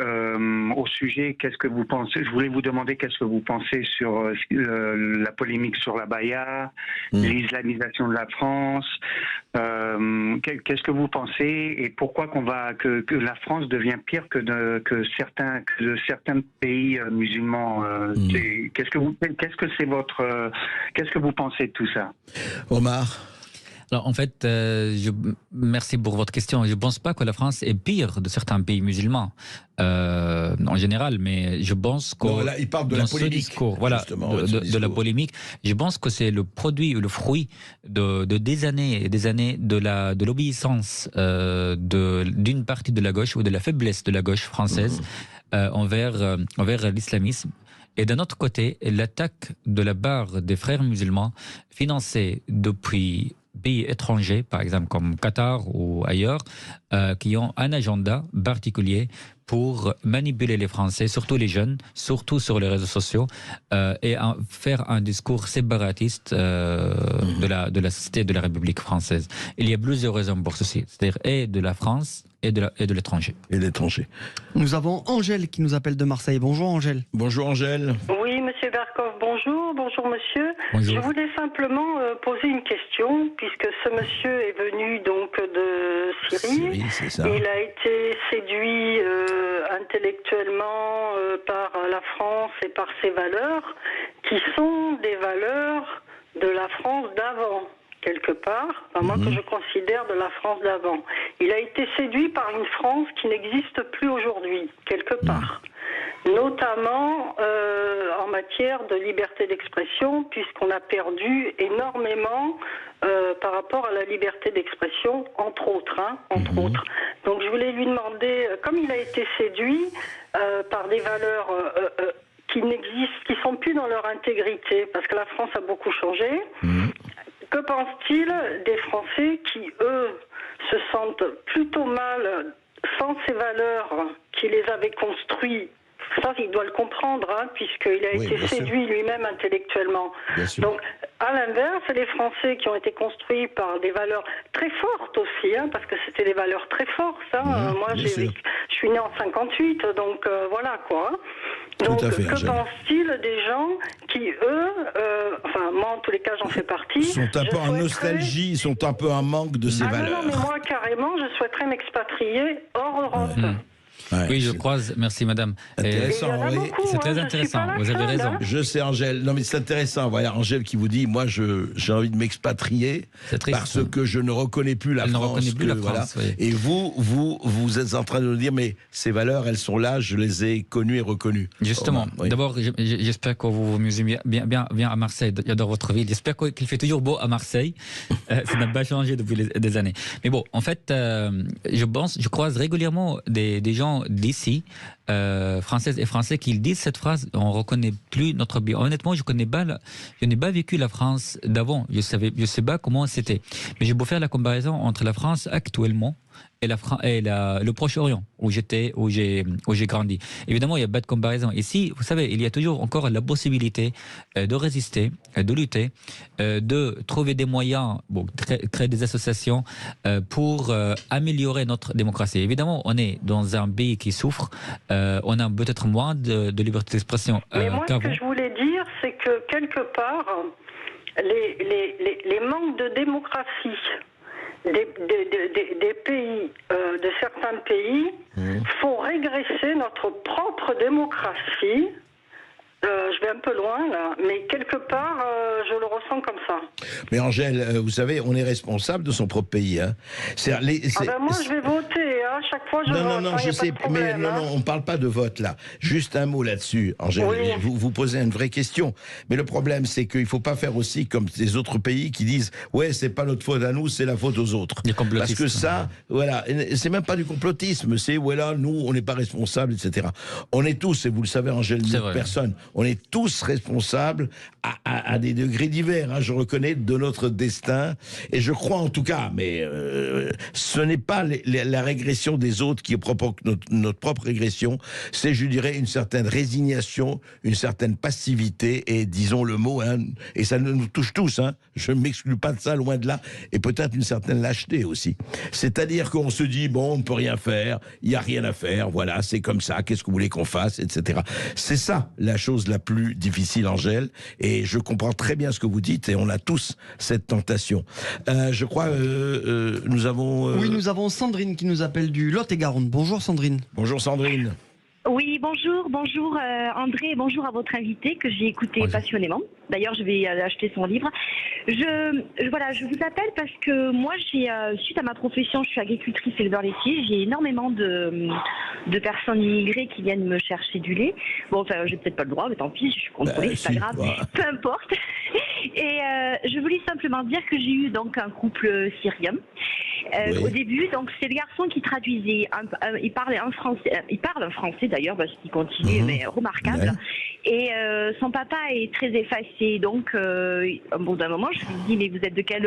au sujet. Qu'est-ce que vous pensez? Je voulais vous demander qu'est-ce que vous pensez sur la polémique sur la baya, l'islamisation de la France. Qu'est-ce que vous pensez et pourquoi que la France devient pire que certains pays musulmans? Qu'est-ce que vous pensez de tout ça? Omar. Alors, en fait, merci pour votre question. Je ne pense pas que la France est pire de certains pays musulmans, en général, mais je pense que non, là, il parle de la polémique, discours, voilà, de la polémique, je pense que c'est le produit ou le fruit de des années et des années de l'obéissance d'une partie de la gauche ou de la faiblesse de la gauche française envers l'islamisme. Et d'un autre côté, l'attaque de la part des frères musulmans financée depuis pays étrangers, par exemple comme Qatar ou ailleurs, qui ont un agenda particulier pour manipuler les Français, surtout les jeunes, surtout sur les réseaux sociaux, et faire un discours séparatiste de la société de la République française. Il y a plusieurs raisons pour ceci, c'est-à-dire et de la France et de l'étranger. Et l'étranger. Nous avons Angèle qui nous appelle de Marseille. Bonjour Angèle. Bonjour Angèle. Oui, monsieur Berkoff, bonjour. Bonjour monsieur. Bonjour. Je voulais simplement poser une question, puisque ce monsieur est venu donc de Syrie. C'est ça. Il a été séduit intellectuellement par la France et par ses valeurs, qui sont des valeurs de la France d'avant. Quelque part, moi que je considère de la France d'avant. Il a été séduit par une France qui n'existe plus aujourd'hui, quelque part. Notamment en matière de liberté d'expression, puisqu'on a perdu énormément par rapport à la liberté d'expression, entre autres. Donc je voulais lui demander, comme il a été séduit par des valeurs qui n'existent, qui sont plus dans leur intégrité, parce que la France a beaucoup changé. Que pense-t-il des Français qui, eux, se sentent plutôt mal sans ces valeurs qui les avaient construits? Ça, il doit le comprendre, puisqu'il a été séduit lui-même intellectuellement. Donc, à l'inverse, les Français qui ont été construits par des valeurs très fortes aussi, parce que c'était des valeurs très fortes. Moi, je suis né en 58, donc voilà quoi. Donc, que pense-t-il des gens qui, eux, moi en tous les cas j'en fais partie, sont un peu en nostalgie, sont un peu en manque de ces valeurs. Non, mais moi carrément, je souhaiterais m'expatrier hors Europe. Ouais, oui, je croise. Merci, madame. Intéressant, oui. C'est très intéressant. Vous avez raison. Je sais, Angèle. Non, mais c'est intéressant. Voilà, Angèle qui vous dit, moi, j'ai envie de m'expatrier parce que je ne reconnais plus la France. Ne reconnaît plus la France. Oui. Et vous êtes en train de nous dire, mais ces valeurs, elles sont là, je les ai connues et reconnues. Justement. D'abord, j'espère que vous vous amusez bien à Marseille. J'adore votre ville. J'espère qu'il fait toujours beau à Marseille. Ça n'a pas changé depuis des années. Mais bon, en fait, je croise régulièrement des gens d'ici, françaises et français, qui disent cette phrase: on ne reconnaît plus notre pays. Honnêtement, je n'ai pas vécu la France d'avant. Je sais pas comment c'était. Mais j'ai beau faire la comparaison entre la France actuellement et le Proche-Orient, où j'ai grandi. Évidemment, il y a pas de comparaison. Ici, vous savez, il y a toujours encore la possibilité de résister, de lutter, de trouver des moyens, créer des associations pour améliorer notre démocratie. Évidemment, on est dans un pays qui souffre, on a peut-être moins de liberté d'expression Mais moi, qu'avant. ce que je voulais dire, c'est que quelque part, les manques de démocratie des pays, de certains pays, font régresser notre propre démocratie. Je vais un peu loin là, mais quelque part, je le ressens comme ça. Mais Angèle, vous savez, on est responsable de son propre pays. Hein. Moi, je vais voter. Hein. Chaque fois, je vote. Non, je sais, mais non, on ne parle pas de vote là. Juste un mot là-dessus, Angèle. Oui. Vous posez une vraie question. Mais le problème, c'est qu'il ne faut pas faire aussi comme ces autres pays qui disent « Ouais, c'est pas notre faute à nous, c'est la faute aux autres. » Parce que ça, voilà, c'est même pas du complotisme. C'est voilà, nous, on n'est pas responsables, etc. On est tous, et vous le savez, Angèle, personne. On est tous responsables à des degrés divers, hein, je reconnais, de notre destin. Et je crois en tout cas, mais ce n'est pas la régression des autres qui provoque notre propre régression, c'est, je dirais, une certaine résignation, une certaine passivité, et disons le mot, hein, et ça nous touche tous, hein, je ne m'exclus pas de ça, loin de là, et peut-être une certaine lâcheté aussi. C'est-à-dire qu'on se dit, bon, on ne peut rien faire, il n'y a rien à faire, voilà, c'est comme ça, qu'est-ce que vous voulez qu'on fasse, etc. C'est ça la chose la plus difficile, Angèle, et je comprends très bien ce que vous dites, et on a tous cette tentation. Je crois, nous avons... Oui, nous avons Sandrine qui nous appelle du Lot-et-Garonne. Bonjour Sandrine. Bonjour Sandrine. Oui, bonjour André, bonjour à votre invité que j'ai écouté passionnément. D'ailleurs, je vais acheter son livre. Je vous appelle parce que moi, suite à ma profession, je suis agricultrice éleveur laitier. J'ai énormément de personnes immigrées qui viennent me chercher du lait. Bon, enfin, j'ai peut-être pas le droit, mais tant pis, je suis contrôlée, c'est pas grave, peu importe. Et je voulais simplement dire que j'ai eu donc un couple syrien. Au début, donc c'est le garçon qui traduisait. Il parle un français d'ailleurs, parce qu'il continue, mais remarquable. Ouais. Et son papa est très effacé. Donc, au bout d'un moment, je lui dis mais vous êtes de quel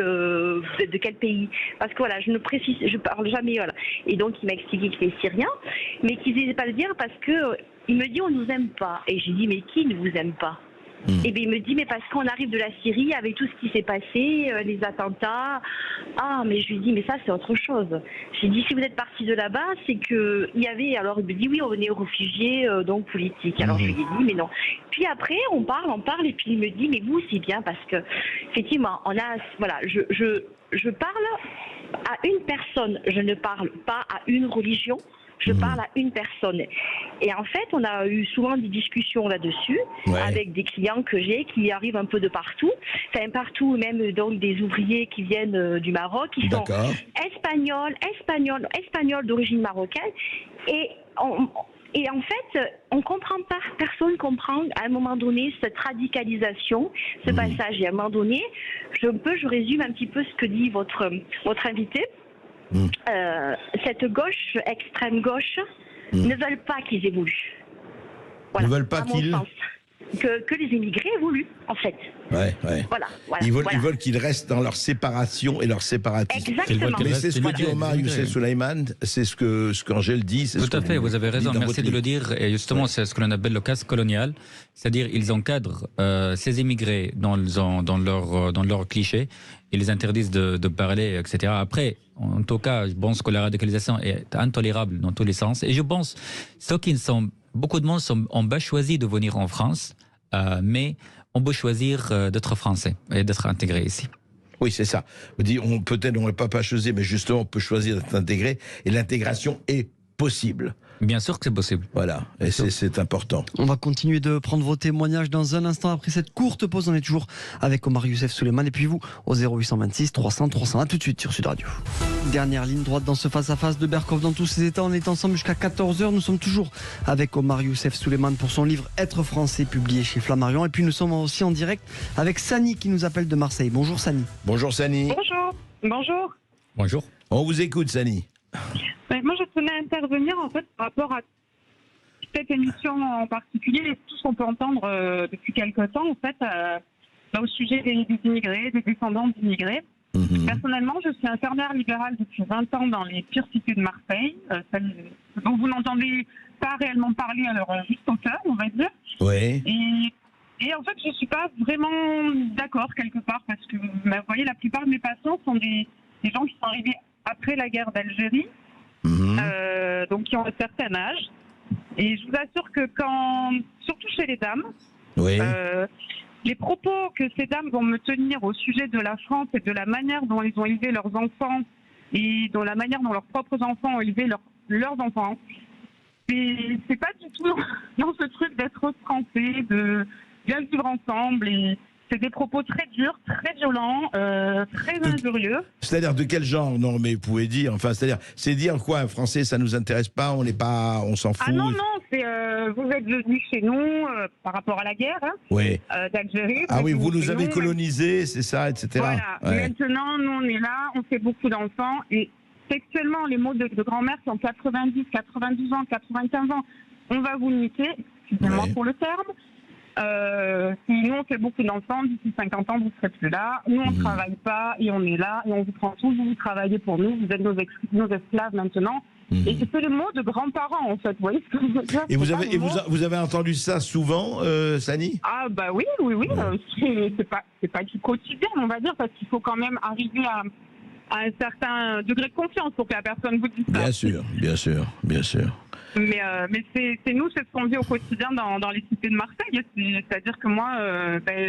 pays? Parce que voilà, je parle jamais. Voilà. Et donc il m'a expliqué qu'il est syrien, mais qu'il n'osait pas le dire parce que il me dit on nous aime pas. Et j'ai dit mais qui ne vous aime pas? Et bien il me dit mais parce qu'on arrive de la Syrie avec tout ce qui s'est passé, les attentats. Ah mais je lui dis mais ça c'est autre chose. J'ai dit si vous êtes parti de là-bas c'est que il y avait, alors il me dit oui on est réfugiés donc politiques. Alors je lui ai dit mais non. Puis après on parle et puis il me dit mais vous c'est bien parce que effectivement on a voilà je parle à une personne, je ne parle pas à une religion. Je parle à une personne. Et en fait, on a eu souvent des discussions là-dessus avec des clients que j'ai qui arrivent un peu de partout. Enfin, partout, même donc des ouvriers qui viennent du Maroc, qui sont espagnols d'origine marocaine. Et en fait, on comprend pas, personne comprend à un moment donné cette radicalisation, ce passage. Et à un moment donné, je résume un petit peu ce que dit votre invité. Cette gauche, extrême gauche, ne veulent pas qu'ils évoluent. Voilà, ne veulent pas qu'ils... Que les immigrés évoluent, en fait. Ouais. Voilà, ils veulent qu'ils restent dans leur séparation et leur séparatisme. Exactement. Mais c'est ce que dit Omar Youssef Souleymane, c'est ce qu'Angèle dit. Tout à fait, vous avez raison, merci de le dire. Et justement, c'est ce que l'on appelle le casse colonial. C'est-à-dire, ils encadrent ces immigrés dans leurs clichés. Ils les interdisent de parler, etc. Après, en tout cas, je pense que la radicalisation est intolérable dans tous les sens. Et je pense, beaucoup de monde ont pas choisi de venir en France, mais on peut choisir d'être français et d'être intégré ici. Oui, c'est ça. Peut-être on n'aurait pas choisi, mais justement, on peut choisir d'être intégré. Et l'intégration est possible. Bien sûr que c'est possible. Voilà, et c'est important. On va continuer de prendre vos témoignages dans un instant. Après cette courte pause, on est toujours avec Omar Youssef Souleymane. Et puis vous, au 0826 300 300. À tout de suite sur Sud Radio. Dernière ligne droite dans ce face-à-face de Berkoff dans tous ses états. On est ensemble jusqu'à 14h. Nous sommes toujours avec Omar Youssef Souleymane pour son livre Être français, publié chez Flammarion. Et puis nous sommes aussi en direct avec Sani qui nous appelle de Marseille. Bonjour Sani. Bonjour Sani. Bonjour. On vous écoute Sani. Moi, je tenais à intervenir en fait par rapport à cette émission en particulier et tout ce qu'on peut entendre depuis quelque temps en fait au sujet des immigrés, des descendants d'immigrés. Personnellement, je suis infirmière libérale depuis 20 ans dans les pires cités de Marseille, dont vous n'entendez pas réellement parler à leur juste hauteur, on va dire. Oui. Et en fait, je ne suis pas vraiment d'accord quelque part, parce que, vous voyez, la plupart de mes patients sont des gens qui sont arrivés après la guerre d'Algérie, donc qui ont un certain âge. Et je vous assure que surtout chez les dames, les propos que ces dames vont me tenir au sujet de la France et de la manière dont ils ont élevé leurs enfants et de la manière dont leurs propres enfants ont élevé leurs enfants, c'est pas du tout dans ce truc d'être français, de bien vivre ensemble. Et c'est des propos très durs, très violents, très injurieux. C'est-à-dire de quel genre? Non, mais vous pouvez dire. Enfin, c'est dire quoi? Un Français, ça nous intéresse pas, on s'en fout. Ah non, c'est vous êtes venus chez nous par rapport à la guerre d'Algérie. Ah oui, vous nous avez colonisés, c'est ça, etc. Voilà. Maintenant, nous on est là, on fait beaucoup d'enfants et sexuellement, les mots de grand-mère qui ont 90, 92 ans, 95 ans, on va vous niquer, excusez-moi pour le terme. Si nous on fait beaucoup d'enfants, d'ici 50 ans vous ne serez plus là. Nous on ne travaille pas et on est là et on vous prend tous, vous travaillez pour nous, vous êtes nos esclaves maintenant. Et c'est le mot de grands-parents en fait, vous voyez ce que je veux dire. Et vous avez entendu ça souvent, Sani? Ah bah oui. C'est pas du quotidien on va dire, parce qu'il faut quand même arriver à un certain degré de confiance pour que la personne vous dise ça. Bien sûr. Mais c'est nous, c'est ce qu'on vit au quotidien dans les cités de Marseille. C'est-à-dire que moi,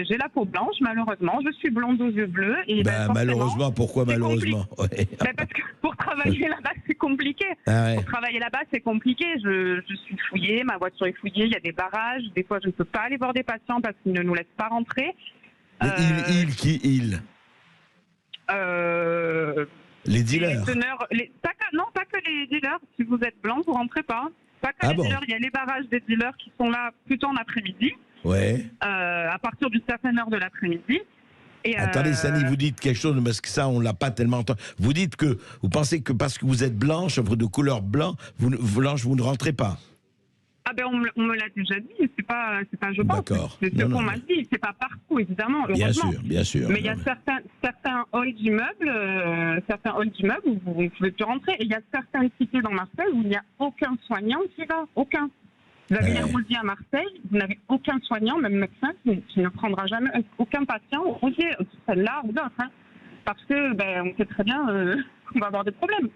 j'ai la peau blanche, malheureusement. Je suis blonde aux yeux bleus. Et malheureusement, pourquoi malheureusement? Parce que pour travailler là-bas, c'est compliqué. Pour travailler là-bas, c'est compliqué. Je suis fouillée, ma voiture est fouillée, il y a des barrages. Des fois, je ne peux pas aller voir des patients parce qu'ils ne nous laissent pas rentrer. Les dealers. Pas que les dealers. Si vous êtes blanc, vous rentrez pas. Pas que les dealers. Il y a les barrages des dealers qui sont là plutôt en après-midi. À partir d'une certaine heure de l'après-midi. Attendez, Sani, vous dites quelque chose, parce que ça, on l'a pas tellement entendu. Vous dites que vous pensez que parce que vous êtes blanche, de couleur blanche, vous ne rentrez pas. Ah ben on me l'a déjà dit, c'est pas je pense. D'accord. C'est ce qu'on m'a dit, c'est pas partout évidemment. Bien sûr. Mais il y a certains halls d'immeubles, où vous ne pouvez plus rentrer. Et il y a certaines cités dans Marseille où il n'y a aucun soignant qui va, aucun. Vous avez un Rosier à Marseille, vous n'avez aucun soignant, même médecin, qui ne prendra jamais aucun patient au Rosier, celle-là ou d'autres, parce que on sait très bien qu'on va avoir des problèmes.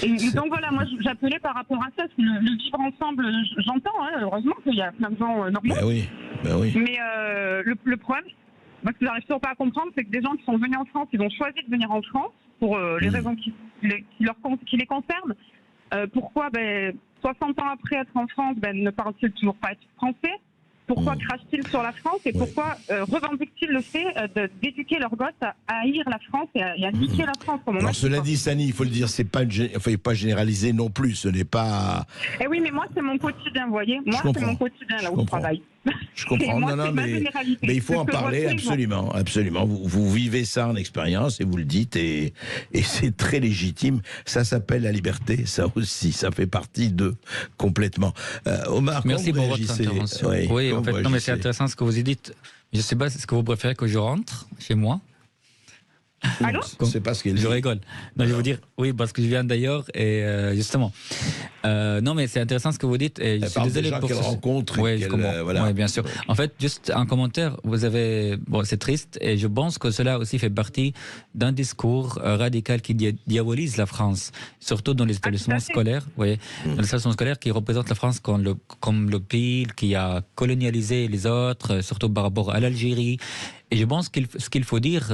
Et donc voilà, moi j'appelais par rapport à ça, parce que le vivre ensemble, j'entends, heureusement qu'il y a plein de gens normaux. Oui. Mais le problème, moi ce que j'arrive toujours pas à comprendre, c'est que des gens qui sont venus en France, ils ont choisi de venir en France pour les raisons qui les concernent. Pourquoi 60 ans après être en France, ne parlent-ils toujours pas français? Pourquoi crachent-ils sur la France et pourquoi revendiquent-ils le fait d'éduquer leurs gosses à haïr la France et à niquer la France comme on Alors cela dit, Sani, il faut le dire, il ne faut pas généraliser non plus, ce n'est pas... Eh oui, mais moi c'est mon quotidien, vous voyez. Moi c'est mon quotidien là où je travaille. Je comprends, mais il faut en parler, absolument. Vous vivez ça en expérience et vous le dites, et c'est très légitime. Ça s'appelle la liberté, ça aussi, ça fait partie complètement. Omar, merci pour votre intervention. Oui, en fait, non, mais c'est intéressant ce que vous dites. Je ne sais pas, est-ce que vous préférez que je rentre chez moi? Allô? C'est pas ce qu'il dit. Je rigole. Non, je vais vous dire, oui, parce que je viens d'ailleurs, et justement. Non, mais c'est intéressant ce que vous dites. Et je suis désolé pour qu'elle rencontre. Oui, je comprends. Voilà. Oui, bien sûr. En fait, juste un commentaire, vous avez. Bon, c'est triste, et je pense que cela aussi fait partie d'un discours radical qui diabolise la France, surtout dans les établissements scolaires. Oui, dans les établissements scolaires qui représentent la France comme le pays qui a colonialisé les autres, surtout par rapport à l'Algérie. Et je pense ce qu'il faut dire,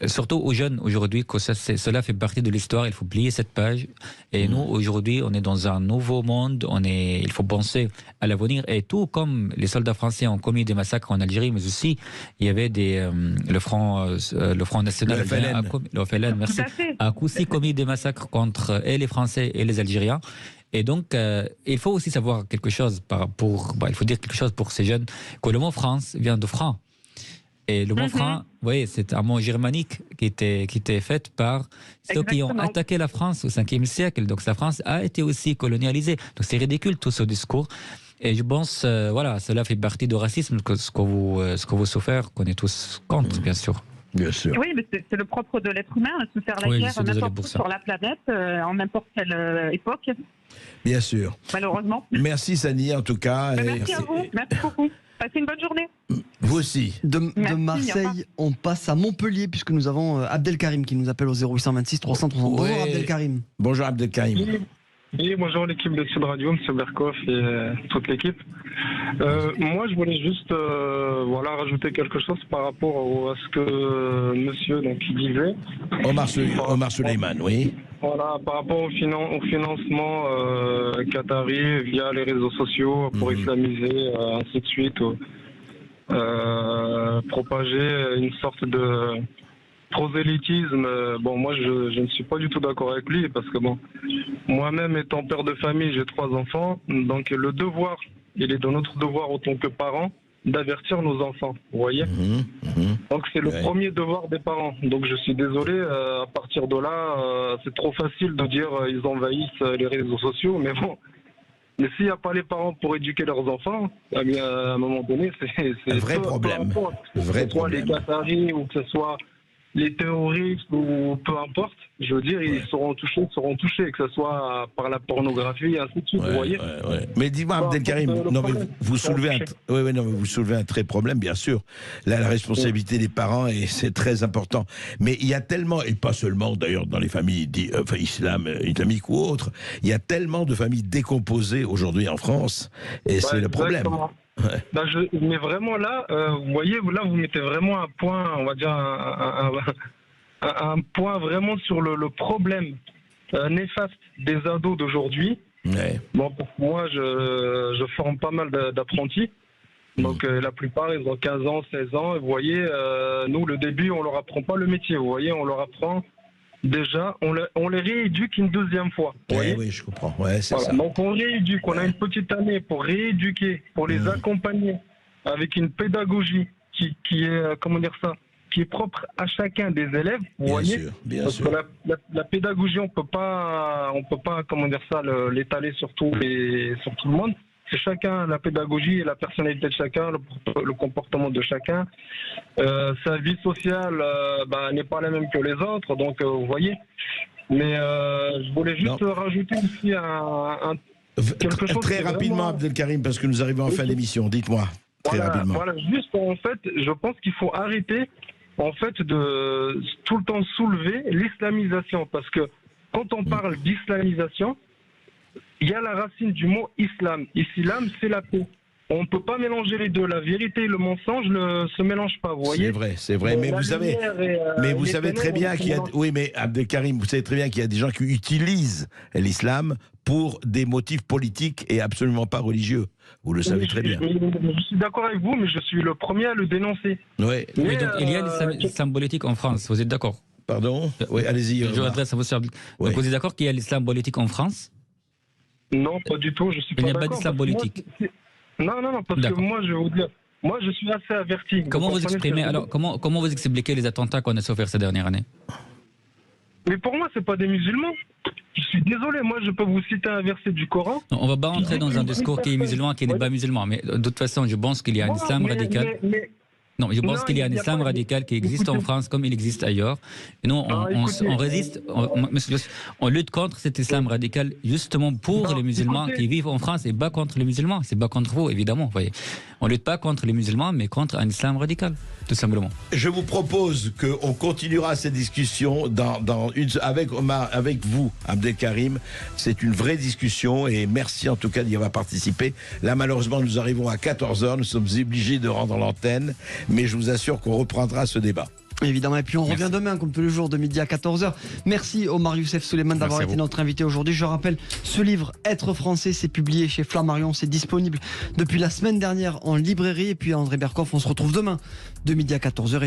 surtout aux jeunes aujourd'hui, que cela fait partie de l'histoire, il faut plier cette page. Et nous, aujourd'hui, on est dans un nouveau monde, il faut penser à l'avenir. Et tout comme les soldats français ont commis des massacres en Algérie, mais aussi, il y avait le Front National, le FLN, merci, a aussi commis des massacres contre les Français et les Algériens. Et donc, il faut aussi savoir quelque chose, il faut dire quelque chose pour ces jeunes, que le mot France vient de franc. Et le mot franc, oui, c'est un mot germanique qui était fait par ceux qui ont attaqué la France au 5e siècle. Donc la France a été aussi colonialisée. Donc c'est ridicule tout ce discours. Et je pense, cela fait partie du racisme, ce que vous souffrez, qu'on est tous contre, bien sûr. Bien sûr. Oui, mais c'est le propre de l'être humain, se faire la guerre n'importe où sur la planète, en n'importe quelle époque. Bien sûr. Malheureusement. Merci Sani en tout cas. Merci à vous, merci beaucoup. Passez une bonne journée. Vous aussi. De Marseille, on passe à Montpellier puisque nous avons Abdelkarim qui nous appelle au 0826 300 300. Bonjour Abdelkarim. Bonjour Abdelkarim. Oui, bonjour l'équipe de Sud Radio, M. Berkoff et toute l'équipe. Moi, je voulais juste rajouter quelque chose par rapport à ce que monsieur il disait. Omar Suleiman, oui. Voilà, par rapport au financement qatari via les réseaux sociaux pour islamiser, ainsi de suite, propager une sorte de prosélytisme. Bon, moi, je ne suis pas du tout d'accord avec lui parce que moi-même étant père de famille, j'ai 3 enfants, donc le devoir, il est de notre devoir en tant que parents d'avertir nos enfants, vous voyez. Donc c'est le premier devoir des parents. Donc je suis désolé, à partir de là, c'est trop facile de dire ils envahissent les réseaux sociaux, mais bon. Mais s'il n'y a pas les parents pour éduquer leurs enfants, à un moment donné, c'est un vrai problème. Que ce soit les Qataris ou que ce soit les terroristes ou peu importe, je veux dire, ils seront touchés, que ce soit par la pornographie et ainsi de suite, vous voyez. Mais dis-moi, Abdelkarim, vous soulevez un très problème, bien sûr. Là, la responsabilité des parents, et c'est très important. Mais il y a tellement, et pas seulement d'ailleurs dans les familles islamiques ou autres, il y a tellement de familles décomposées aujourd'hui en France, et c'est le problème. Mais vraiment là, vous voyez, là vous mettez vraiment un point, on va dire un point vraiment sur le problème néfaste des ados d'aujourd'hui. Bon, pour moi, je forme pas mal d'apprentis. Donc la plupart, ils ont 15 ans, 16 ans. Et vous voyez, nous, le début, on leur apprend pas le métier. Vous voyez, on leur apprend déjà, on les rééduque une deuxième fois. Oui, je comprends. Ouais, c'est ça. Donc on rééduque, on a une petite année pour rééduquer, pour les accompagner avec une pédagogie qui est, qui est propre à chacun des élèves. Vous voyez, bien parce sûr. que la pédagogie, on peut pas, l'étaler sur tout le monde. C'est chacun, la pédagogie et la personnalité de chacun, le comportement de chacun. Sa vie sociale n'est pas la même que les autres, donc vous voyez. Mais je voulais juste rajouter ici quelque chose. Très rapidement, Abdelkarim, parce que nous arrivons en fin d'émission. Dites-moi, très rapidement. Voilà, juste en fait, je pense qu'il faut arrêter en fait de tout le temps soulever l'islamisation, parce que quand on parle d'islamisation, il y a la racine du mot islam. Islam, c'est la paix. On ne peut pas mélanger les deux. La vérité et le mensonge ne se mélangent pas, vous voyez. C'est vrai. Mais vous savez très bien qu'il y a... Oui, mais Abdelkarim, vous savez très bien qu'il y a des gens qui utilisent l'islam pour des motifs politiques et absolument pas religieux. Vous le savez très bien. Je suis d'accord avec vous, mais je suis le premier à le dénoncer. Oui. Mais donc, il y a l'islam politique en France, vous êtes d'accord? Pardon? Oui, allez-y. Je m'adresse à vous, Sir. Donc, vous êtes d'accord qu'il y a l'islam politique en France? Non, pas du tout. Je suis pas d'accord. Il n'y a pas d'islam politique. Non, parce que moi, je vais vous dire, moi, je suis assez averti. Comment vous exprimez, alors, comment vous expliquez les attentats qu'on a souffert ces dernières années? Mais pour moi, c'est pas des musulmans. Je suis désolé, moi, je peux vous citer un verset du Coran. Non, on va pas entrer dans un discours qui est musulman, qui n'est pas musulman. Mais de toute façon, je pense qu'il y a un islam radical. Non, je pense qu'il y a un islam radical qui existe en France comme il existe ailleurs. Et nous, on résiste, on lutte contre cet islam radical justement pour les musulmans qui vivent en France et pas contre les musulmans. C'est pas contre vous, évidemment. Vous voyez. On lutte pas contre les musulmans, mais contre un islam radical, tout simplement. Je vous propose qu'on continuera cette discussion avec vous, Abdelkarim. C'est une vraie discussion et merci en tout cas d'y avoir participé. Là, malheureusement, nous arrivons à 14h. Nous sommes obligés de rendre l'antenne. Mais je vous assure qu'on reprendra ce débat. Évidemment, et puis on revient demain comme tous les jours de midi à 14h. Merci Omar Youssef Souleiman d'avoir été notre invité aujourd'hui. Je rappelle, ce livre Être français, c'est publié chez Flammarion, c'est disponible depuis la semaine dernière en librairie. Et puis André Berkoff, on se retrouve demain de midi à 14h.